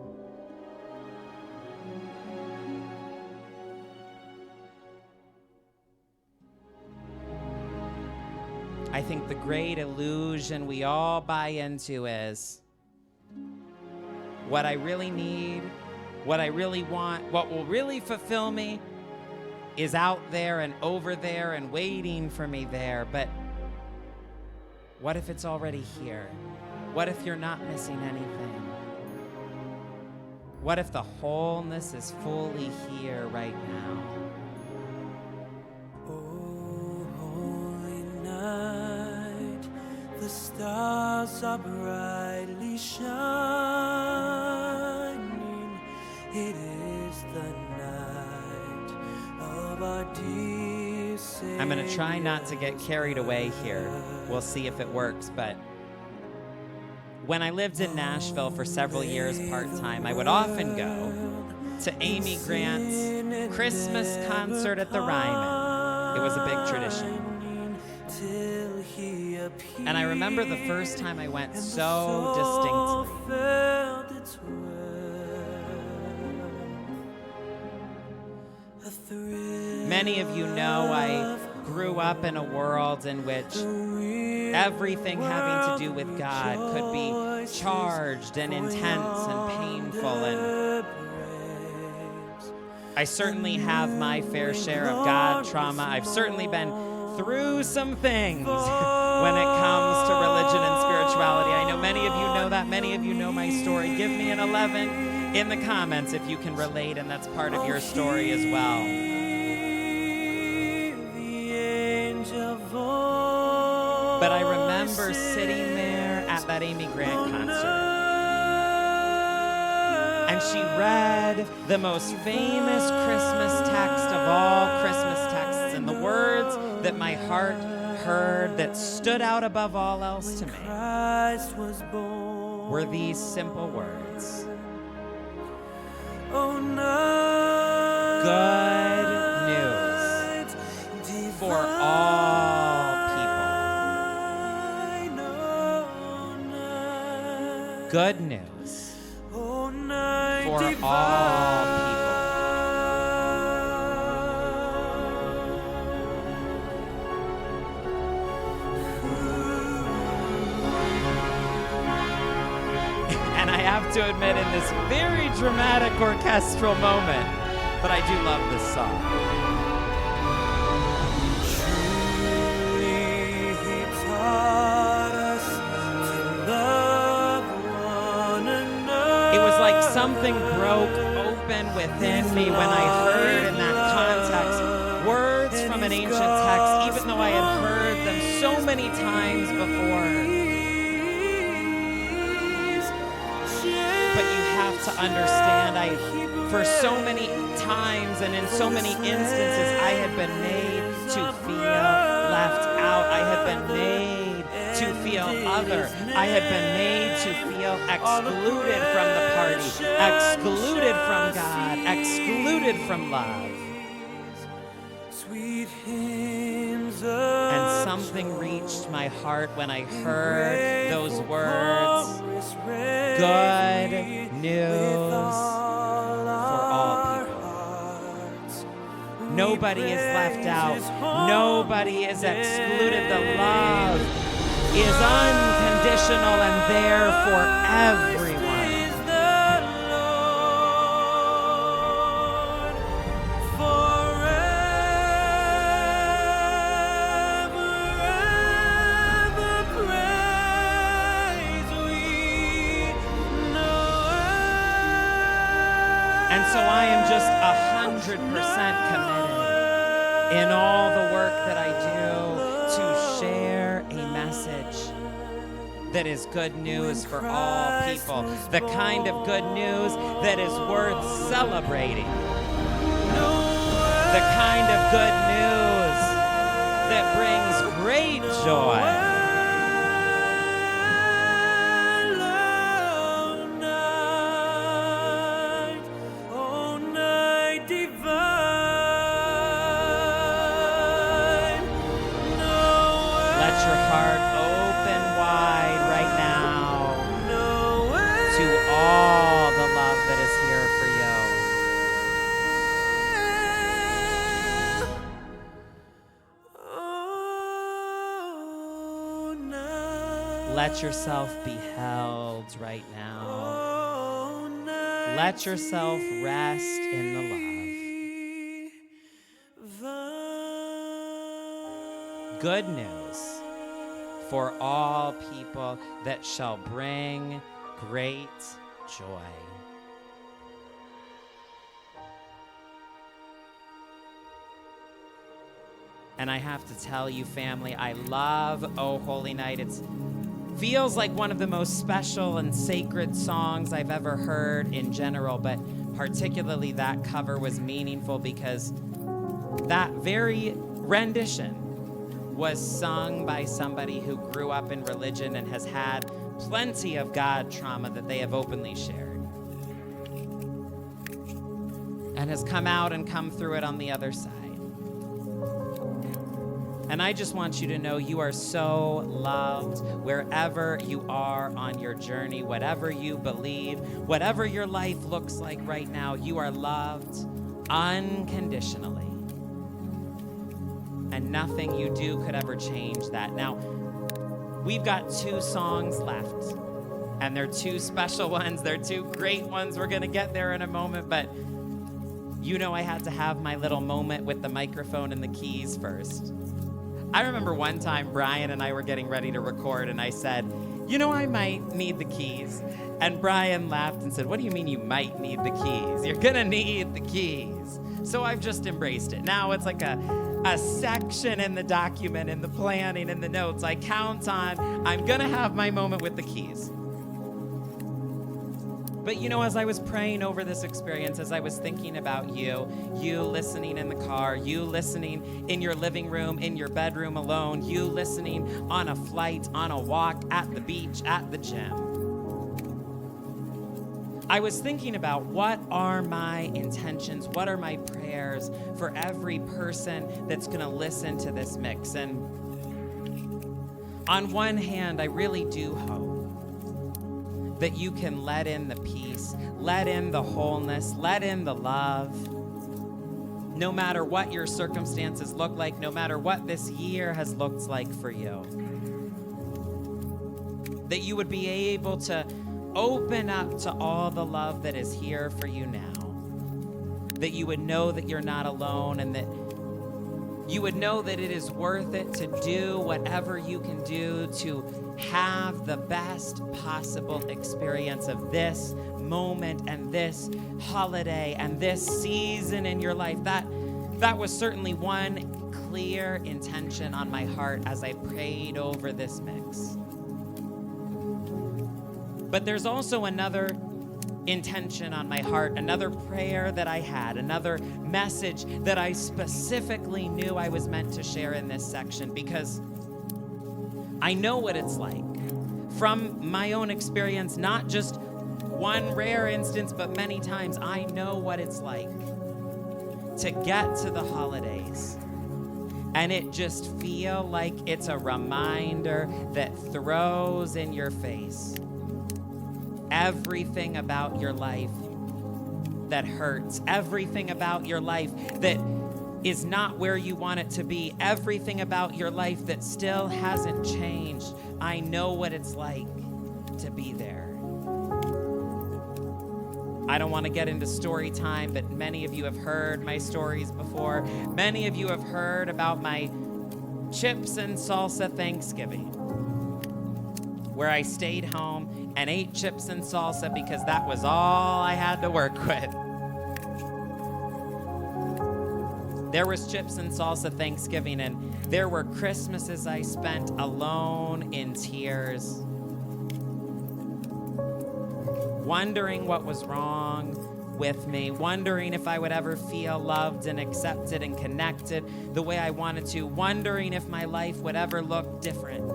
A: I think the great illusion we all buy into is what I really need, what I really want, what will really fulfill me is out there and over there and waiting for me there. But what if it's already here? What if you're not missing anything? What if the wholeness is fully here right now?
C: Oh, holy night, the stars are brightly shining. It is the night of our dear Savior.
A: I'm going to try not to get carried away here. We'll see if it works, but when I lived in Nashville for several years part-time, I would often go to Amy Grant's Christmas concert at the Ryman. It was a big tradition. And I remember the first time I went so distinctly. Many of you know I grew up in a world in which everything having to do with God could be charged and intense and painful, and I certainly have my fair share of God trauma. I've certainly been through some things when it comes to religion and spirituality. I know many of you know that. Many of you know my story. Give me an 11 in the comments if you can relate, and that's part of your story as well. But I remember sitting there at that Amy Grant concert, and she read the most famous Christmas text of all Christmas texts, and the words that my heart heard that stood out above all else to me were these simple words. Good news for all people. Good news for all people. And I have to admit, in this very dramatic orchestral moment, but I do love this song. It was like something broke open within me when I heard in that context words from an ancient text, even though I had heard them so many times before. But you have to understand, for so many times and in so many instances, I had been made to feel left out. I had been made to feel other. I had been made to feel excluded from the party, excluded from God, excluded from love. And something reached my heart when I heard those words. Good news for all people. Nobody is left out. Nobody is excluded. The love is unconditional and there for everyone. so I am just 100% committed in all the work that I do to share a message that is good news for all people, the kind of good news that is worth celebrating, the kind of good news that brings great joy. Let your heart open wide right now to all the love that is here for you. Let yourself be held right now. Let yourself rest in the love. Good news for all people that shall bring great joy. And I have to tell you, family, I love Oh Holy Night. It feels like one of the most special and sacred songs I've ever heard in general, but particularly that cover was meaningful because that very rendition was sung by somebody who grew up in religion and has had plenty of God trauma that they have openly shared, and has come out and come through it on the other side. And I just want you to know you are so loved wherever you are on your journey, whatever you believe, whatever your life looks like right now, you are loved unconditionally. And nothing you do could ever change that. Now, we've got 2 songs left, and they're 2 special ones. They're 2 great ones. We're going to get there in a moment, but you know I had to have my little moment with the microphone and the keys first. I remember one time Bryan and I were getting ready to record, and I said, you know, I might need the keys. And Bryan laughed and said, what do you mean you might need the keys? You're going to need the keys. So I've just embraced it. Now it's like a section in the document, in the planning, in the notes. I count on, I'm going to have my moment with the keys. But you know, as I was praying over this experience, as I was thinking about you listening in the car, you listening in your living room, in your bedroom alone, you listening on a flight, on a walk, at the beach, at the gym, I was thinking about what are my intentions, what are my prayers for every person that's going to listen to this mix. And on one hand, I really do hope that you can let in the peace, let in the wholeness, let in the love. No matter what your circumstances look like, no matter what this year has looked like for you, that you would be able to open up to all the love that is here for you now. That you would know that you're not alone, and that you would know that it is worth it to do whatever you can do to have the best possible experience of this moment and this holiday and this season in your life. That was certainly one clear intention on my heart as I prayed over this mix. But there's also another intention on my heart, another prayer that I had, another message that I specifically knew I was meant to share in this section, because I know what it's like from my own experience, not just one rare instance, but many times. I know what it's like to get to the holidays and it just feel like it's a reminder that throws in your face everything about your life that hurts, everything about your life that is not where you want it to be, everything about your life that still hasn't changed. I know what it's like to be there. I don't want to get into story time, but many of you have heard my stories before. Many of you have heard about my chips and salsa Thanksgiving, where I stayed home and ate chips and salsa because that was all I had to work with. There was chips and salsa Thanksgiving, and there were Christmases I spent alone in tears, wondering what was wrong with me, wondering if I would ever feel loved and accepted and connected the way I wanted to, wondering if my life would ever look different.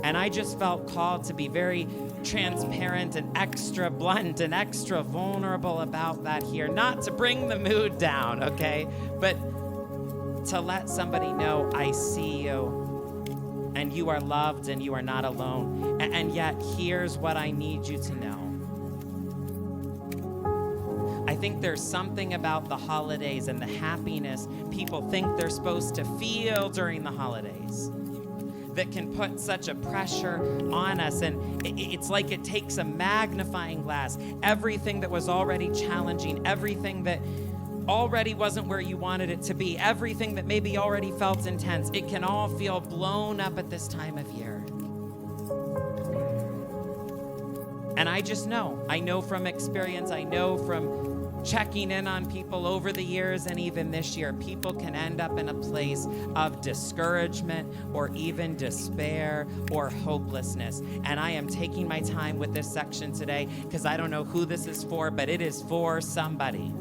A: And I just felt called to be very transparent and extra blunt and extra vulnerable about that here. Not to bring the mood down, okay? But to let somebody know I see you and you are loved and you are not alone. And yet, here's what I need you to know. I think there's something about the holidays and the happiness people think they're supposed to feel during the holidays that can put such a pressure on us. And it's like it takes a magnifying glass. Everything that was already challenging, everything that already wasn't where you wanted it to be, everything that maybe already felt intense, it can all feel blown up at this time of year. And I just know. I know from experience. I know from checking in on people over the years and even this year, people can end up in a place of discouragement or even despair or hopelessness. And I am taking my time with this section today because I don't know who this is for, but it is for somebody.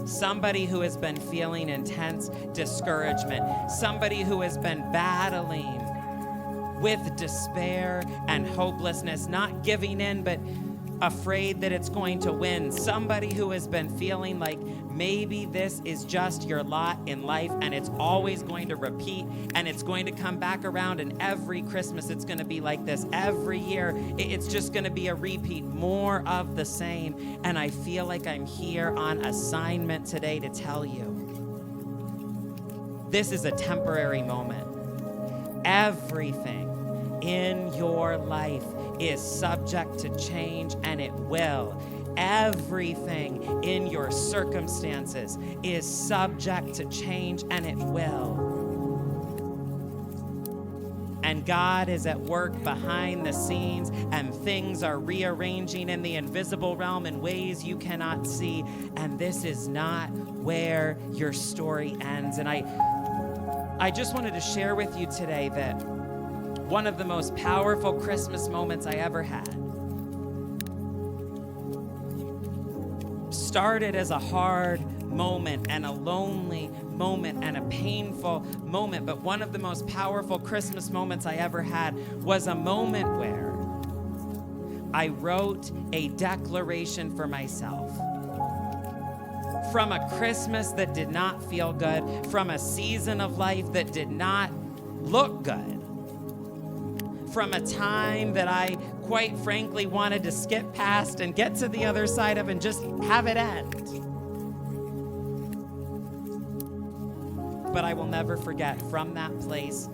A: Somebody who has been feeling intense discouragement. Somebody who has been battling with despair and hopelessness, not giving in, but afraid that it's going to win. Somebody who has been feeling like maybe this is just your lot in life and it's always going to repeat and it's going to come back around, and every Christmas it's going to be like this. Every year it's just going to be a repeat, more of the same. And I feel like I'm here on assignment today to tell you this is a temporary moment. Everything in your life is subject to change, and it will. Everything in your circumstances is subject to change, and it will. And God is at work behind the scenes, and things are rearranging in the invisible realm in ways you cannot see. And this is not where your story ends. And I just wanted to share with you today that one of the most powerful Christmas moments I ever had started as a hard moment and a lonely moment and a painful moment, but one of the most powerful Christmas moments I ever had was a moment where I wrote a declaration for myself. From a Christmas that did not feel good, from a season of life that did not look good, from a time that I, quite frankly, wanted to skip past and get to the other side of and just have it end. But I will never forget, from that place,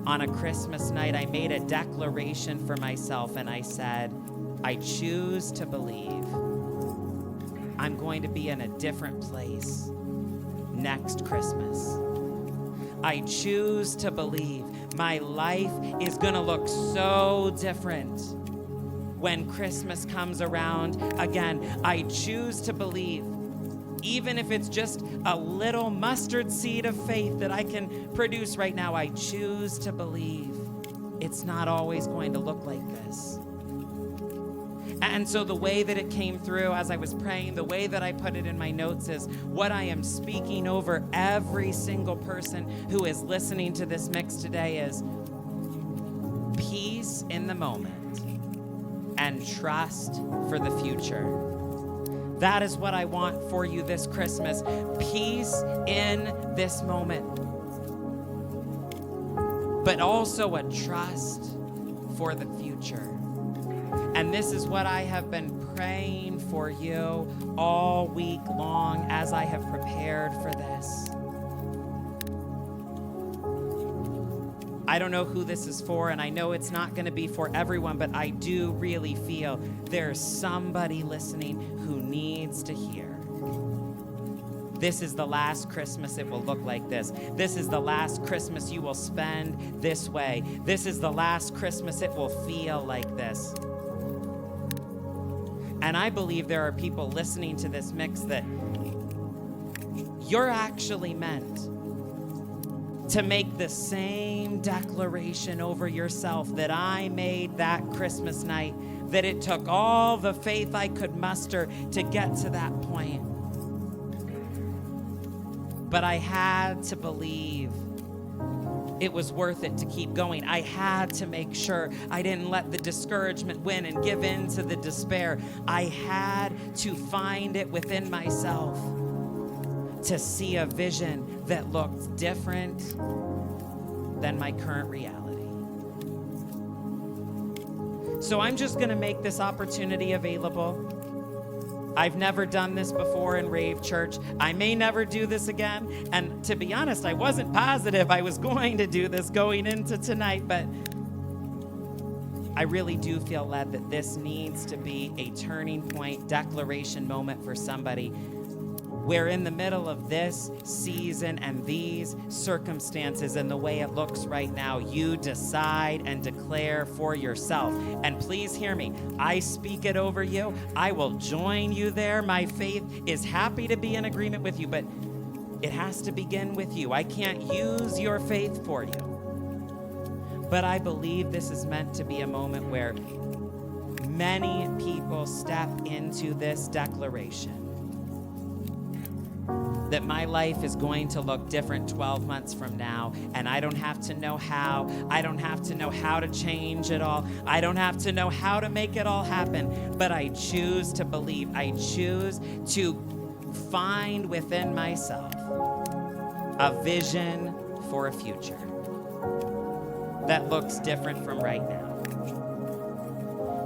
A: on a Christmas night, I made a declaration for myself, and I said, I choose to believe I'm going to be in a different place next Christmas. I choose to believe my life is going to look so different when Christmas comes around again. I choose to believe, even if it's just a little mustard seed of faith that I can produce right now, I choose to believe it's not always going to look like this. And so the way that it came through as I was praying, the way that I put it in my notes is what I am speaking over every single person who is listening to this mix today is peace in the moment and trust for the future. That is what I want for you this Christmas. Peace in this moment, but also a trust for the future. And this is what I have been praying for you all week long as I have prepared for this. I don't know who this is for, and I know it's not going to be for everyone, but I do really feel there's somebody listening who needs to hear. This is the last Christmas it will look like this. This is the last Christmas you will spend this way. This is the last Christmas it will feel like this. And I believe there are people listening to this mix that you're actually meant to make the same declaration over yourself that I made that Christmas night, that it took all the faith I could muster to get to that point. But I had to believe it was worth it to keep going. I had to make sure I didn't let the discouragement win and give in to the despair. I had to find it within myself to see a vision that looked different than my current reality. So I'm just going to make this opportunity available. I've never done this before in Rave Church. I may never do this again. And to be honest, I wasn't positive I was going to do this going into tonight, but I really do feel led that this needs to be a turning point, declaration moment for somebody where in the middle of this season and these circumstances and the way it looks right now, you decide and declare for yourself. And please hear me. I speak it over you. I will join you there. My faith is happy to be in agreement with you, but it has to begin with you. I can't use your faith for you. But I believe this is meant to be a moment where many people step into this declaration that my life is going to look different 12 months from now, and I don't have to know how. I don't have to know how to change it all. I don't have to know how to make it all happen, but I choose to believe. I choose to find within myself a vision for a future that looks different from right now.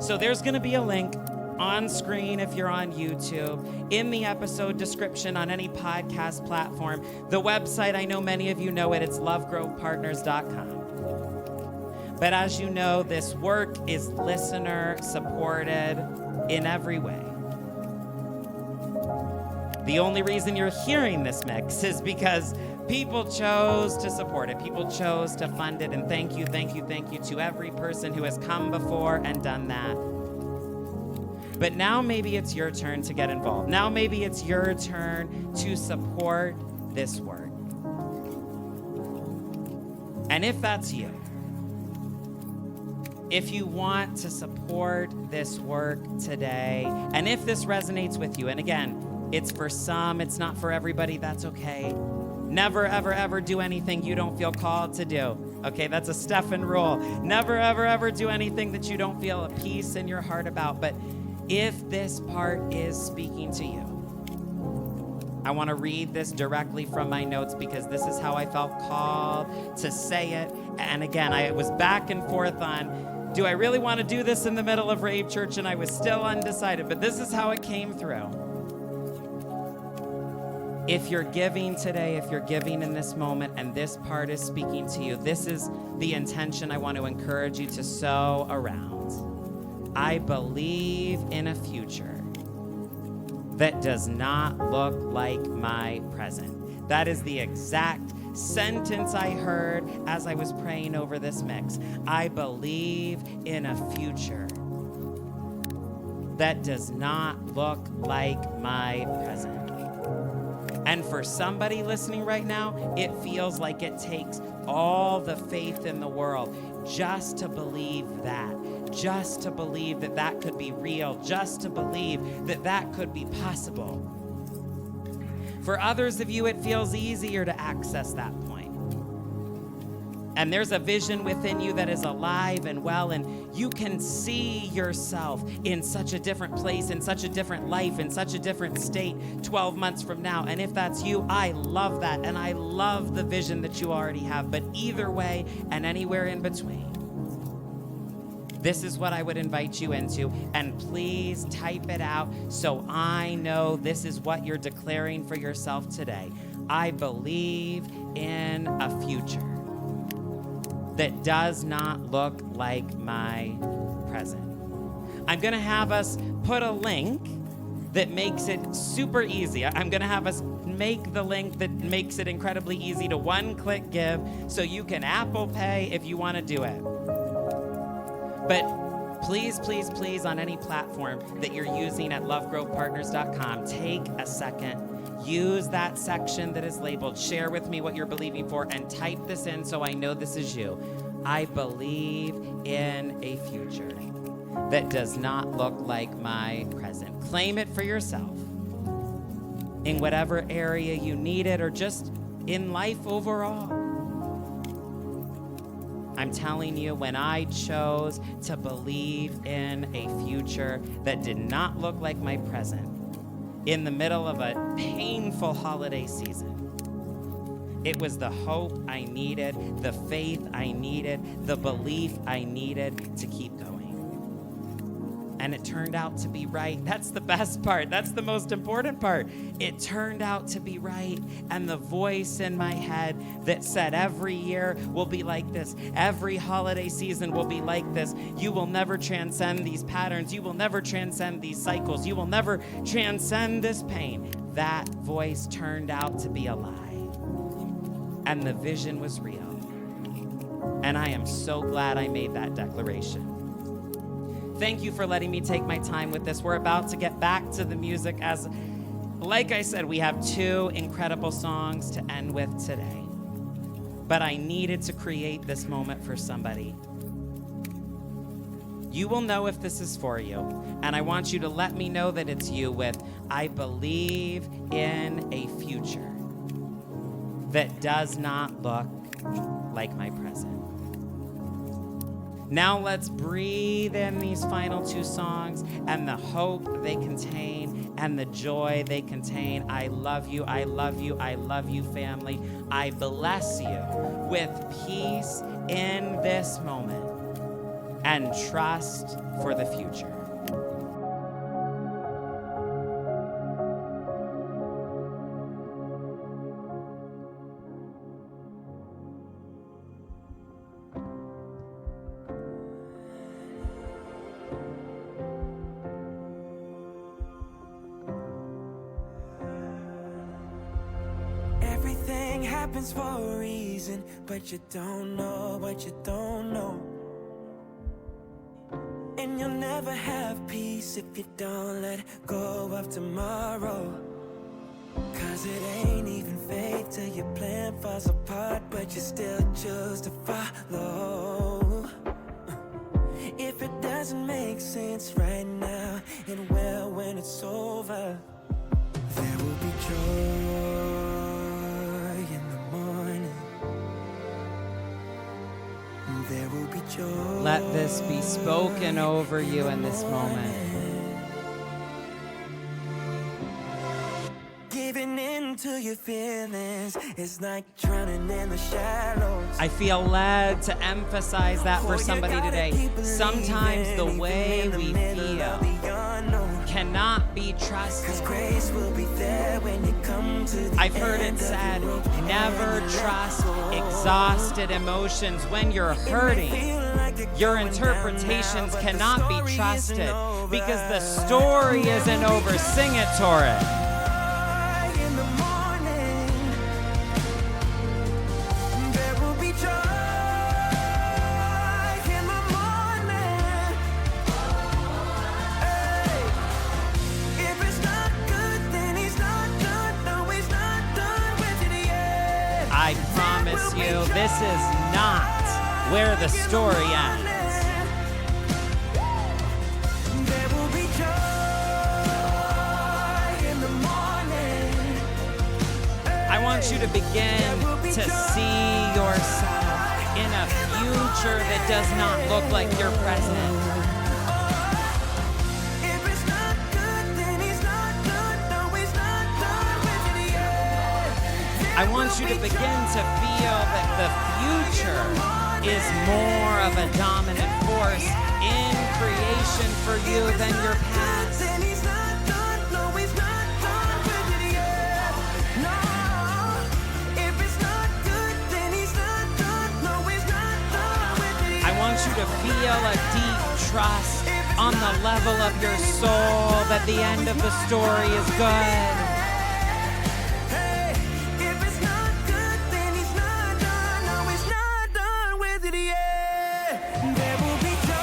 A: So there's going to be a link on screen if you're on YouTube, in the episode description on any podcast platform. The website, I know many of you know it, it's lovegrovepartners.com. But as you know, this work is listener supported in every way. The only reason you're hearing this mix is because people chose to support it. People chose to fund it. And thank you to every person who has come before and done that. But now maybe it's your turn to get involved. Now maybe it's your turn to support this work. And if that's you, if you want to support this work today, and if this resonates with you, and again, it's for some, it's not for everybody, that's okay. Never, ever, ever do anything you don't feel called to do. Okay, that's a Stefan rule. Never, ever, ever do anything that you don't feel a peace in your heart about. But if this part is speaking to you, I want to read this directly from my notes because this is how I felt called to say it. And again, I was back and forth on, do I really want to do this in the middle of Rave Church? And I was still undecided, but this is how it came through. If you're giving today, if you're giving in this moment, and this part is speaking to you, this is the intention I want to encourage you to sow around. I believe in a future that does not look like my present. That is the exact sentence I heard as I was praying over this mix. I believe in a future that does not look like my present. And for somebody listening right now, it feels like it takes all the faith in the world just to believe that. Just to believe that that could be real, just to believe that that could be possible. For others of you, it feels easier to access that point. And there's a vision within you that is alive and well, and you can see yourself in such a different place, in such a different life, in such a different state 12 months from now. And if that's you, I love that, and I love the vision that you already have. But either way, and anywhere in between, this is what I would invite you into, and please type it out so I know this is what you're declaring for yourself today. I believe in a future that does not look like my present. I'm gonna have us put a link that makes it super easy. I'm gonna have us make the link that makes it incredibly easy to one-click give so you can Apple Pay if you wanna do it. But please, please, please, on any platform that you're using at lovegrovepartners.com, take a second use that section that is labeled share with me what you're believing for and type this in so I know this is you. I believe in a future that does not look like my present. Claim it for yourself in whatever area you need it or just in life overall. I'm telling you, when I chose to believe in a future that did not look like my present, in the middle of a painful holiday season, it was the hope I needed, the faith I needed, the belief I needed to keep going. And it turned out to be right. That's the best part. That's the most important part. It turned out to be right. And the voice in my head that said every year will be like this, every holiday season will be like this. You will never transcend these patterns. You will never transcend these cycles. You will never transcend this pain. That voice turned out to be a lie. And the vision was real. And I am so glad I made that declaration. Thank you for letting me take my time with this. We're about to get back to the music. Like I said, we have 2 incredible songs to end with today. But I needed to create this moment for somebody. You will know if this is for you. And I want you to let me know that it's you with, I believe in a future that does not look like my present. Now let's breathe in these final 2 songs and the hope they contain and the joy they contain. I love you, I love you, I love you, family. I bless you with peace in this moment and trust for the future.
C: Everything happens for a reason, but you don't know what you don't know. And you'll never have peace if you don't let go of tomorrow. Cause it ain't even fake till your plan falls apart, but you still choose to follow. If it doesn't make sense right now, it will when it's over. There will be joy in the morning. There will be joy.
A: Let this be spoken over you in this moment.
C: Giving in to your feelings is like drowning in the shallows.
A: I feel led to emphasize that for somebody today. Sometimes the way we feel cannot be trusted.
C: Grace will be there when you come to the
A: I've heard it said, never trust exhausted emotions. When you're hurting, your interpretations cannot be trusted because the story isn't over. Sing it, Torres.
C: in the morning. There will be joy in the morning. Hey. If it's not good, then he's not good. No, he's not done with it yet.
A: I promise you, this is not where the story ends.
C: There will be joy in the morning.
A: I want you to begin to see yourself in a future that does not look like your present.
C: If it's not good, then he's not good. No, he's not done with it yet.
A: I want you to begin to feel that the future is more of a dominant force in creation for you than your past.
C: Then he's not done. No, he's not done with it yet. No. If it's not good, then he's not done. No, he's not done with it yet.
A: I want you to feel a deep trust on the level of your soul that the end of the story is good.
C: Hey, if it's not good, then he's not done. No, he's not done with it yet. There will be joy.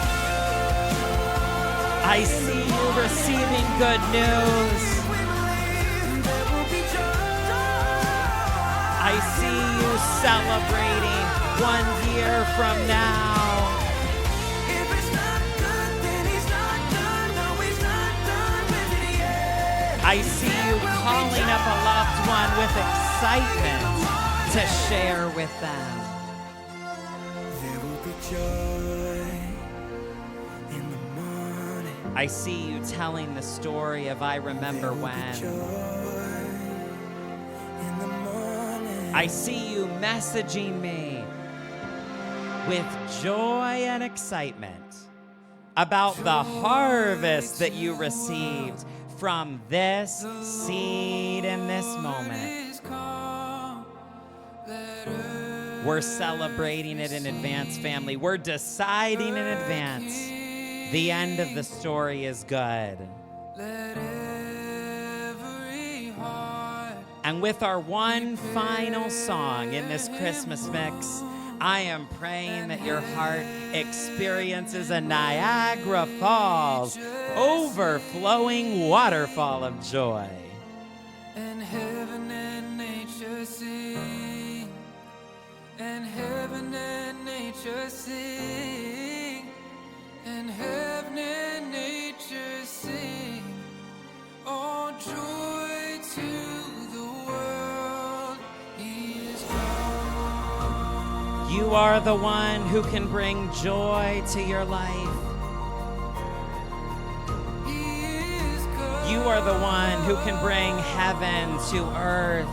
A: I see you receiving good news.
C: We believe there will be joy.
A: celebrating 1 year from now.
C: If it's not good, then he's not done. No, he's not done with it yet.
A: I see you calling up a loved one with excitement to share with them.
C: There will be joy in the morning.
A: I see you telling the story of I remember when.
C: Joy in the morning.
A: I see you messaging me with joy and excitement about the harvest that you received from this seed in this moment. We're celebrating it in advance, family. We're deciding in advance. The end of the story is good. And with our one final song in this Christmas mix, I am praying that your heart experiences a Niagara Falls overflowing waterfall of joy.
C: And heaven and nature sing, and heaven and nature sing, and heaven and nature sing. All joy to the world is gone.
A: You are the one who can bring joy to your life.
C: He is gone.
A: You are the one who can bring heaven to earth.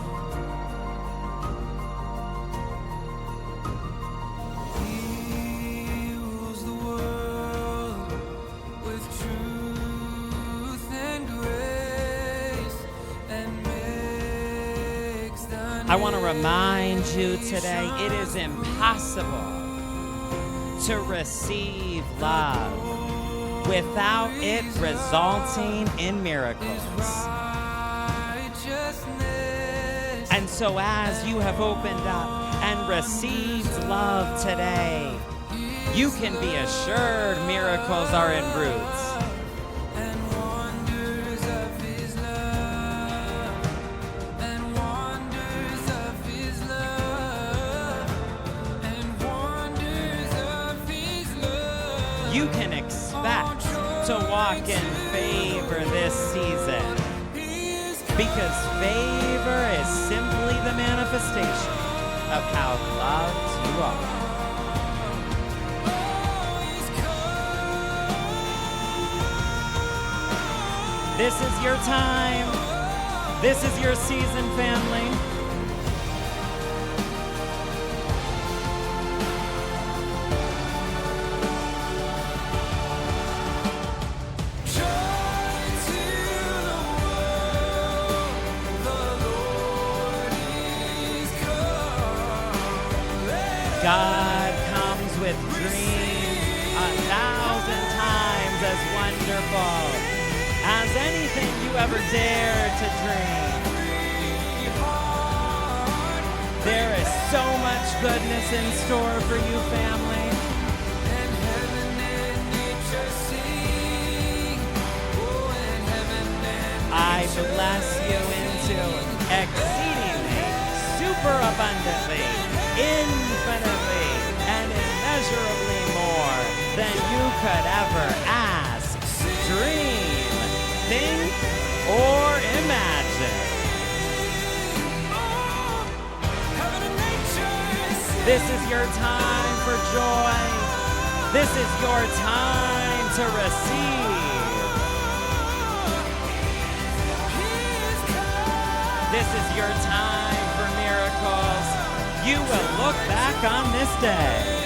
C: He rules the world with truth and grace and makes the
A: I want to remind you today, it is impossible to receive love without it resulting in miracles.
C: righteousness.
A: And so as you have opened up and received love today, you can be assured miracles are en route.
C: And wonders of his love, and wonders of his love, and wonders of his love.
A: You can expect to walk in favor this season, because favor is simply the manifestation of how loved you are. This is your time. This is your season, family. God comes with dreams 1,000 times as wonderful as anything you ever dared to dream. There is so much goodness in store for you, family.
C: And heaven and nature sing. Oh, and heaven and
A: I bless you into exceedingly, super abundantly, infinitely, and immeasurably more than you could ever ask, dream, think, or imagine.
C: heaven and nature sing.
A: This is your time for joy. This is your time to receive. This is your time for miracles. You will look back on this day.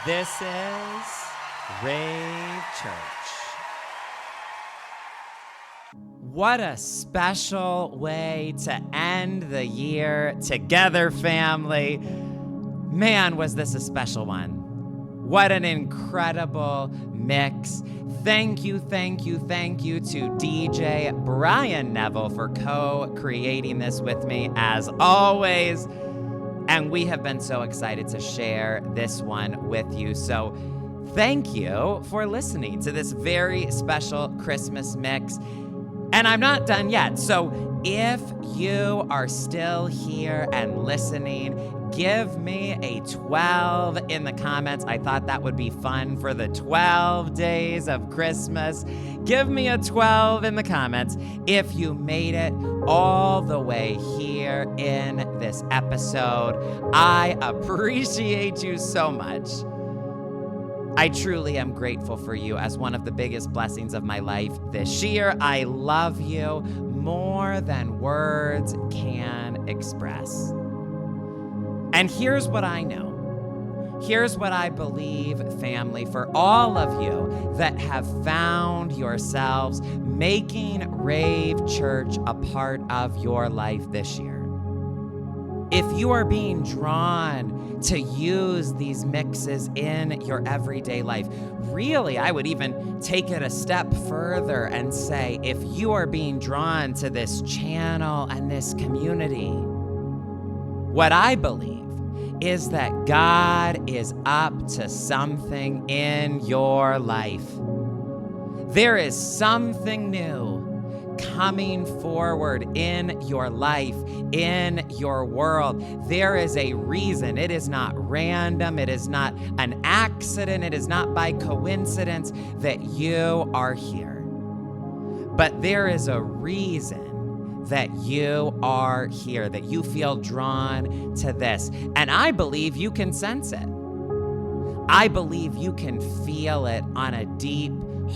A: This is RAVE Church. What a special way to end the year together, family. Man, was this a special one. What an incredible mix. Thank you to DJ Bryan Neville for co-creating this with me as always. And we have been so excited to share this one with you. So thank you for listening to this very special Christmas mix. And I'm not done yet. So if you are still here and listening, give me a 12 in the comments. I thought that would be fun for the 12 days of Christmas. Give me a 12 in the comments if you made it all the way here in this episode. I appreciate you so much. I truly am grateful for you as one of the biggest blessings of my life this year. I love you more than words can express. And here's what I know. Here's what I believe, family, for all of you that have found yourselves making Rave Church a part of your life this year. If you are being drawn to use these mixes in your everyday life, really, I would even take it a step further and say, if you are being drawn to this channel and this community, what I believe is that God is up to something in your life. There is something new coming forward in your life, in your world. There is a reason. It is not random. It is not an accident. It is not by coincidence that you are here. But there is a reason that you are here, that you feel drawn to this. And I believe you can sense it. I believe you can feel it on a deep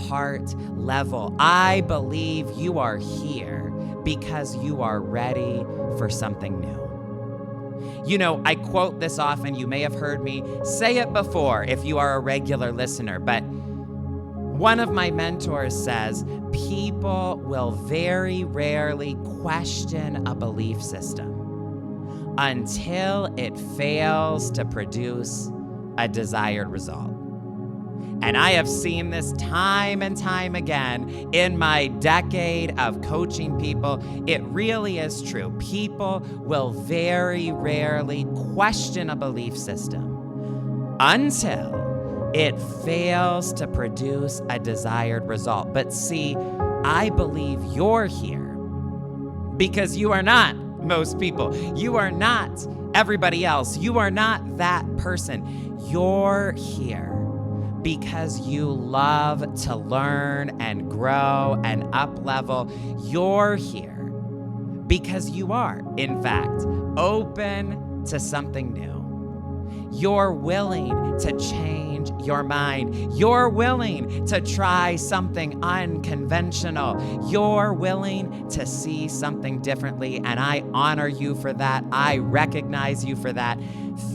A: heart level. I believe you are here because you are ready for something new. You know, I quote this often. You may have heard me say it before if you are a regular listener, but one of my mentors says, people will very rarely question a belief system until it fails to produce a desired result. And I have seen this time and time again in my decade of coaching people. It really is true. People will very rarely question a belief system until it fails to produce a desired result. But see, I believe you're here because you are not most people. You are not everybody else. You are not that person. You're here because you love to learn and grow and up-level. You're here because you are, in fact, open to something new. You're willing to change your mind. You're willing to try something unconventional. You're willing to see something differently, and I honor you for that. I recognize you for that.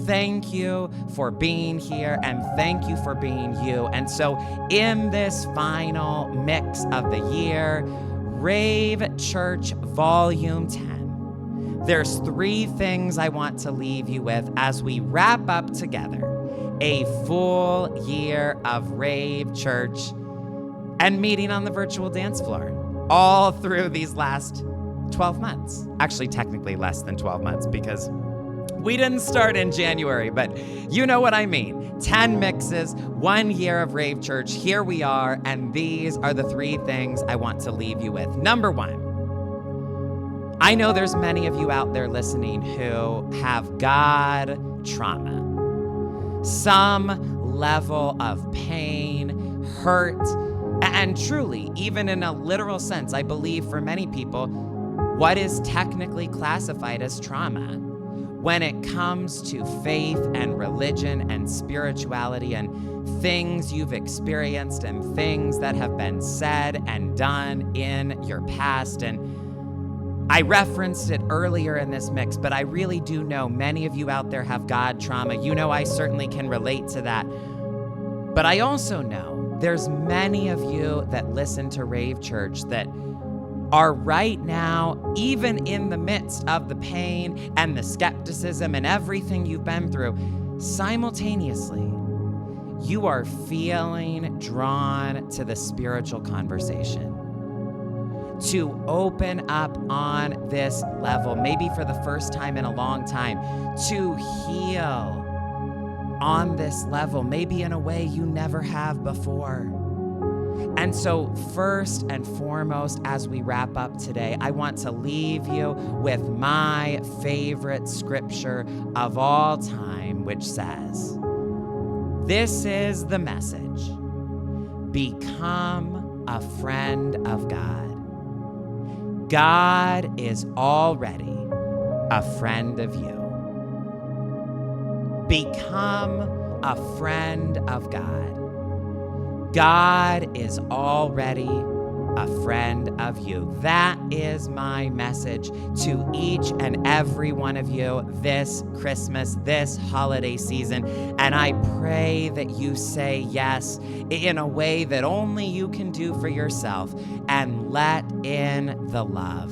A: Thank you for being here, and thank you for being you. And so in this final mix of the year, Rave Church Volume 10, there's 3 things I want to leave you with as we wrap up together a full year of Rave Church and meeting on the virtual dance floor all through these last 12 months. Actually, technically less than 12 months because we didn't start in January, but you know what I mean. 10 mixes, 1 year of Rave Church. Here we are, and these are the 3 things I want to leave you with. Number 1. I know there's many of you out there listening who have God trauma. Some level of pain, hurt, and truly, even in a literal sense, I believe for many people, what is technically classified as trauma when it comes to faith and religion and spirituality and things you've experienced and things that have been said and done in your past. And I referenced it earlier in this mix, but I really do know many of you out there have God trauma. You know, I certainly can relate to that. But I also know there's many of you that listen to Rave Church that are right now, even in the midst of the pain and the skepticism and everything you've been through, simultaneously, you are feeling drawn to the spiritual conversation. To open up on this level, maybe for the first time in a long time, to heal on this level, maybe in a way you never have before. And so first and foremost, as we wrap up today, I want to leave you with my favorite scripture of all time, which says, this is the message: become a friend of God. God is already a friend of you. Become a friend of God. God is already a friend of you. That is my message to each and every one of you this Christmas, this holiday season. And I pray that you say yes in a way that only you can do for yourself, and let in the love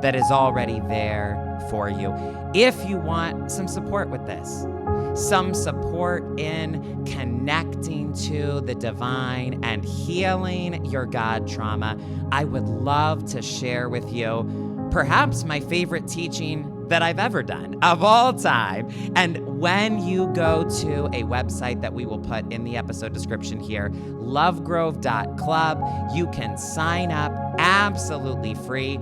A: that is already there for you. If you want some support with this, some support in connecting to the divine and healing your God trauma, I would love to share with you perhaps my favorite teaching that I've ever done of all time. And when you go to a website that we will put in the episode description here, lovegrove.club, you can sign up absolutely free.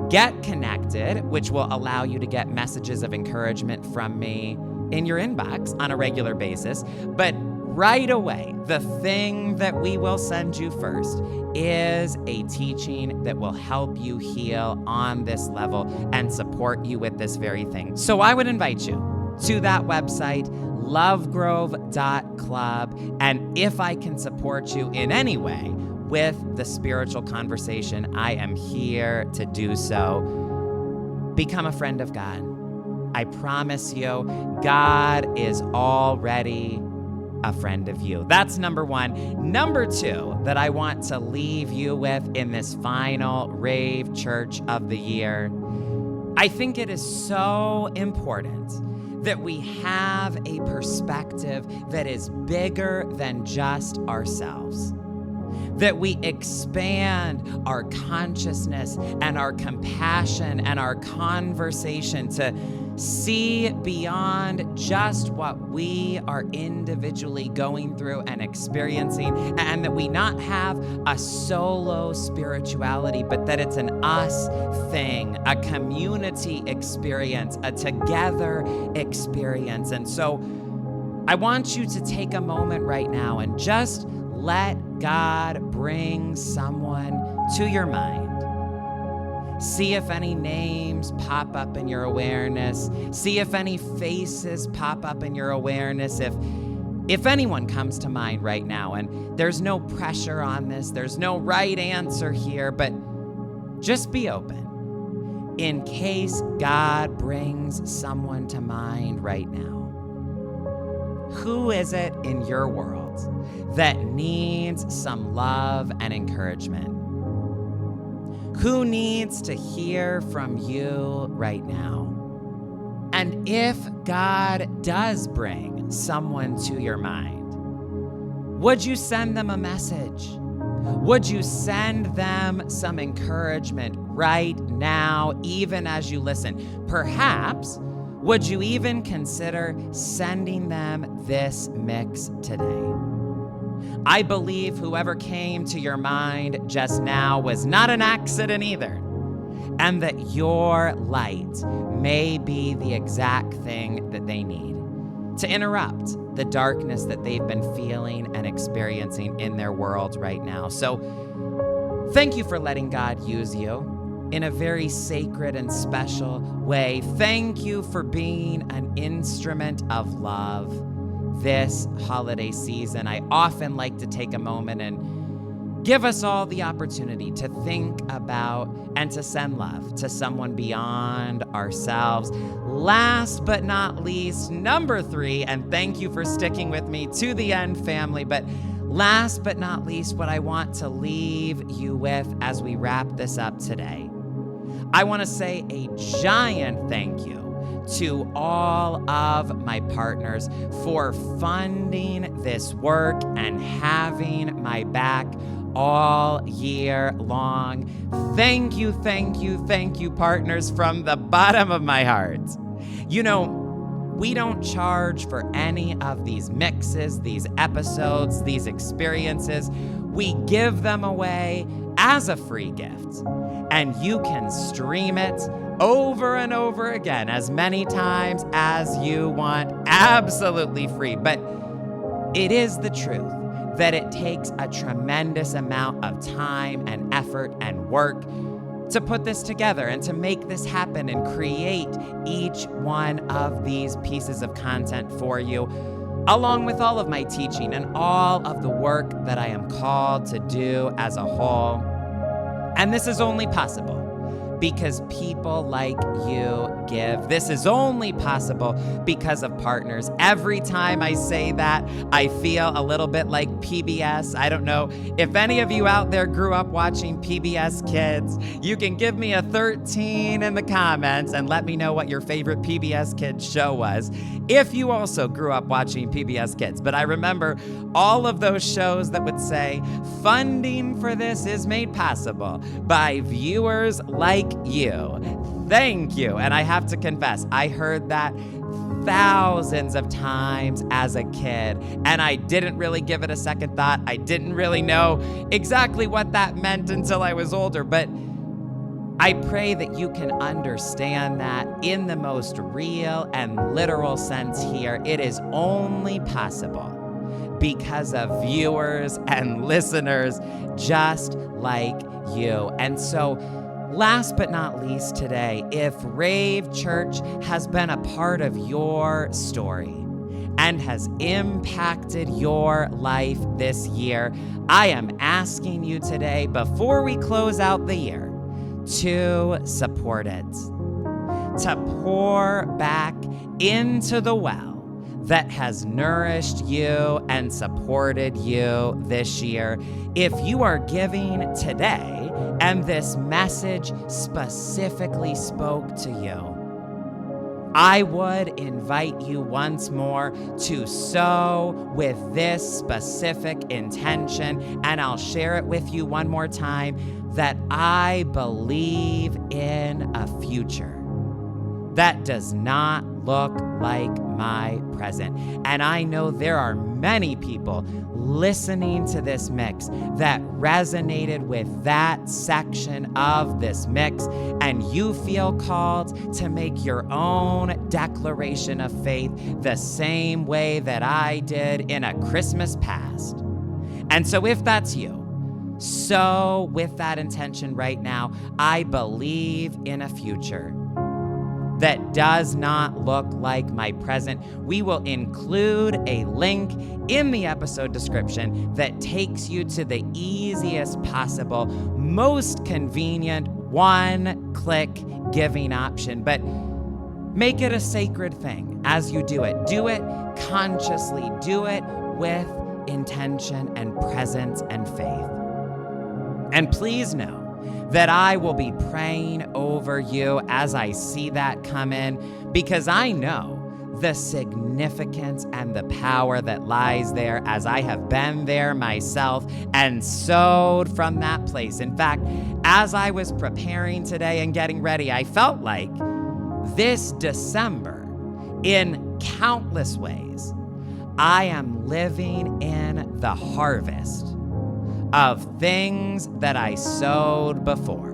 A: Get connected, which will allow you to get messages of encouragement from me in your inbox on a regular basis. But right away, the thing that we will send you first is a teaching that will help you heal on this level and support you with this very thing. So I would invite you to that website, lovegrove.club. And if I can support you in any way with the spiritual conversation, I am here to do so. Become a friend of God. I promise you, God is already a friend of you. That's number one. Number two that I want to leave you with in this final Rave Church of the Year, I think it is so important that we have a perspective that is bigger than just ourselves. That we expand our consciousness and our compassion and our conversation to see beyond just what we are individually going through and experiencing, and that we not have a solo spirituality, but that it's an us thing, a community experience, a together experience. And so I want you to take a moment right now and just let God bring someone to your mind. See if any names pop up in your awareness. See if any faces pop up in your awareness. If anyone comes to mind right now, and there's no pressure on this, there's no right answer here, but just be open in case God brings someone to mind right now. Who is it in your world that needs some love and encouragement? Who needs to hear from you right now? And if God does bring someone to your mind, would you send them a message? Would you send them some encouragement right now, even as you listen? Perhaps, would you even consider sending them this mix today? I believe whoever came to your mind just now was not an accident either, and that your light may be the exact thing that they need to interrupt the darkness that they've been feeling and experiencing in their world right now. So thank you for letting God use you in a very sacred and special way. Thank you for being an instrument of love this holiday season. I often like to take a moment and give us all the opportunity to think about and to send love to someone beyond ourselves. Last but not least, number 3, and thank you for sticking with me to the end, family, but last but not least, what I want to leave you with as we wrap this up today, I want to say a giant thank you to all of my partners for funding this work and having my back all year long. Thank you, thank you, thank you, partners, from the bottom of my heart. You know, We don't charge for any of these mixes, these episodes, these experiences. We give them away as a free gift. And you can stream it over and over again as many times as you want, absolutely free. But it is the truth that it takes a tremendous amount of time and effort and work to put this together and to make this happen and create each one of these pieces of content for you, along with all of my teaching and all of the work that I am called to do as a whole. And this is only possible because people like you give. This is only possible because of partners. Every time I say that, I feel a little bit like PBS. I don't know if any of you out there grew up watching PBS Kids. You can give me a 13 in the comments and let me know what your favorite PBS Kids show was, if you also grew up watching PBS Kids. But I remember all of those shows that would say, funding for this is made possible by viewers like you. Thank you. And I have to confess, I heard that thousands of times as a kid, and I didn't really give it a second thought. I didn't really know exactly what that meant until I was older, but I pray that you can understand that in the most real and literal sense here. It is only possible because of viewers and listeners just like you. And so, last but not least today, if RAVE Church has been a part of your story and has impacted your life this year, I am asking you today, before we close out the year, to support it, to pour back into the well that has nourished you and supported you this year. If you are giving today and this message specifically spoke to you, I would invite you once more to sow with this specific intention, and I'll share it with you one more time, that I believe in a future that does not look like my present. And I know there are many people listening to this mix that resonated with that section of this mix, and you feel called to make your own declaration of faith the same way that I did in a Christmas past. And so if that's you, so with that intention right now, I believe in a future that does not look like my present. We will include a link in the episode description that takes you to the easiest possible, most convenient one-click giving option. But make it a sacred thing as you do it. Do it consciously. Do it with intention and presence and faith. And please know that I will be praying over you as I see that come in, because I know the significance and the power that lies there, as I have been there myself and sowed from that place. In fact, as I was preparing today and getting ready, I felt like this December, in countless ways, I am living in the harvest of things that I sowed before.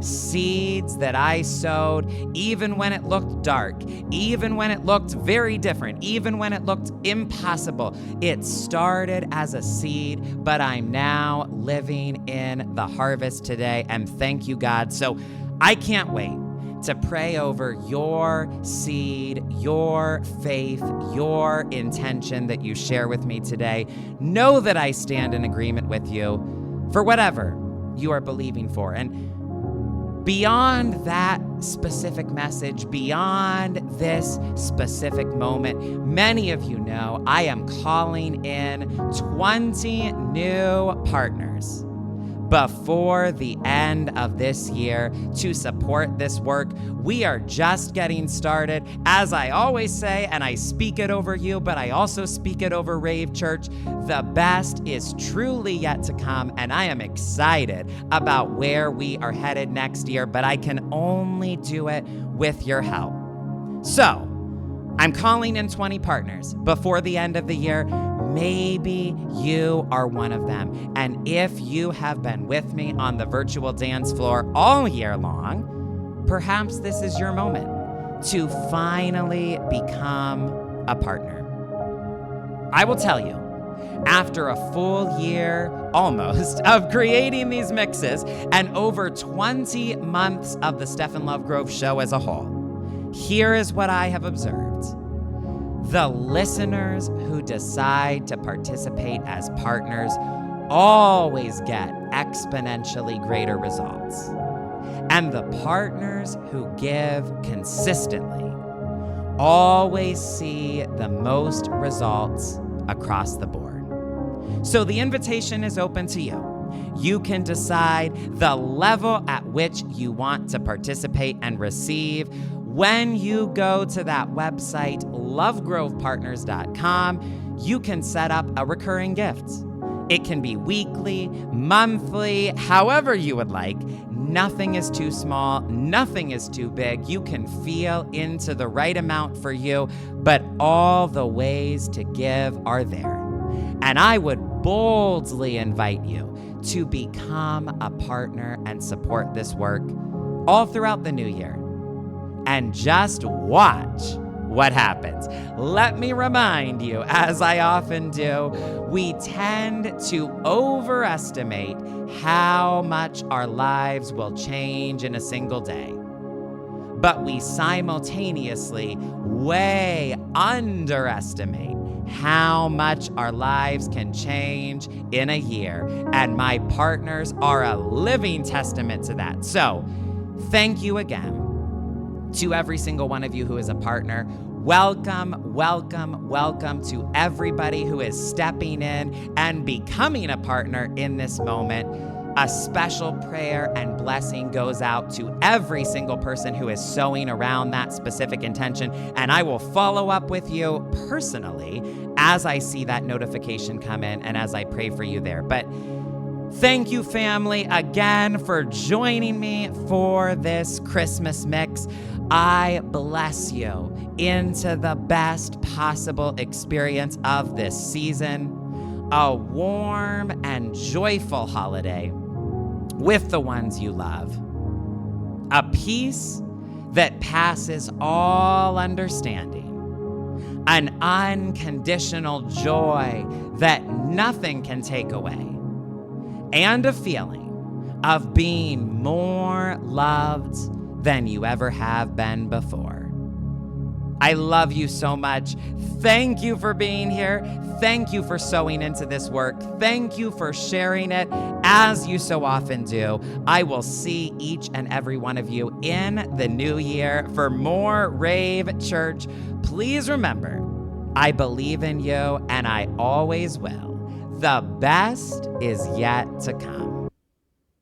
A: Seeds that I sowed even when it looked dark, even when it looked very different, even when it looked impossible. It started as a seed, but I'm now living in the harvest today, and thank you, God. So I can't wait to pray over your seed, your faith, your intention that you share with me today. Know that I stand in agreement with you for whatever you are believing for. And beyond that specific message, beyond this specific moment, many of you know I am calling in 20 new partners before the end of this year to support this work. We are just getting started. As I always say, and I speak it over you, but I also speak it over RAVE Church, the best is truly yet to come, and I am excited about where we are headed next year, but I can only do it with your help. So, I'm calling in 20 partners before the end of the year. Maybe you are one of them. And if you have been with me on the virtual dance floor all year long, perhaps this is your moment to finally become a partner. I will tell you, after a full year, almost, of creating these mixes and over 20 months of the Stefan Lovegrove show as a whole, here is what I have observed. The listeners who decide to participate as partners always get exponentially greater results. And the partners who give consistently always see the most results across the board. So the invitation is open to you. You can decide the level at which you want to participate and receive when you go to that website, lovegrovepartners.com. You can set up a recurring gift. It can be weekly, monthly, however you would like. Nothing is too small, nothing is too big. You can feel into the right amount for you, but all the ways to give are there. And I would boldly invite you to become a partner and support this work all throughout the new year. And just watch what happens. Let me remind you, as I often do, we tend to overestimate how much our lives will change in a single day. But we simultaneously way underestimate how much our lives can change in a year. And my partners are a living testament to that. So, thank you again to every single one of you who is a partner. Welcome, welcome, welcome to everybody who is stepping in and becoming a partner in this moment. A special prayer and blessing goes out to every single person who is sowing around that specific intention, and I will follow up with you personally as I see that notification come in and as I pray for you there. But thank you, family, again for joining me for this Christmas mix. I bless you into the best possible experience of this season, a warm and joyful holiday with the ones you love, a peace that passes all understanding, an unconditional joy that nothing can take away, and a feeling of being more loved than you ever have been before. I love you so much. Thank you for being here. Thank you for sowing into this work. Thank you for sharing it as you so often do. I will see each and every one of you in the new year for more Rave Church. Please remember, I believe in you and I always will. The best is yet to come.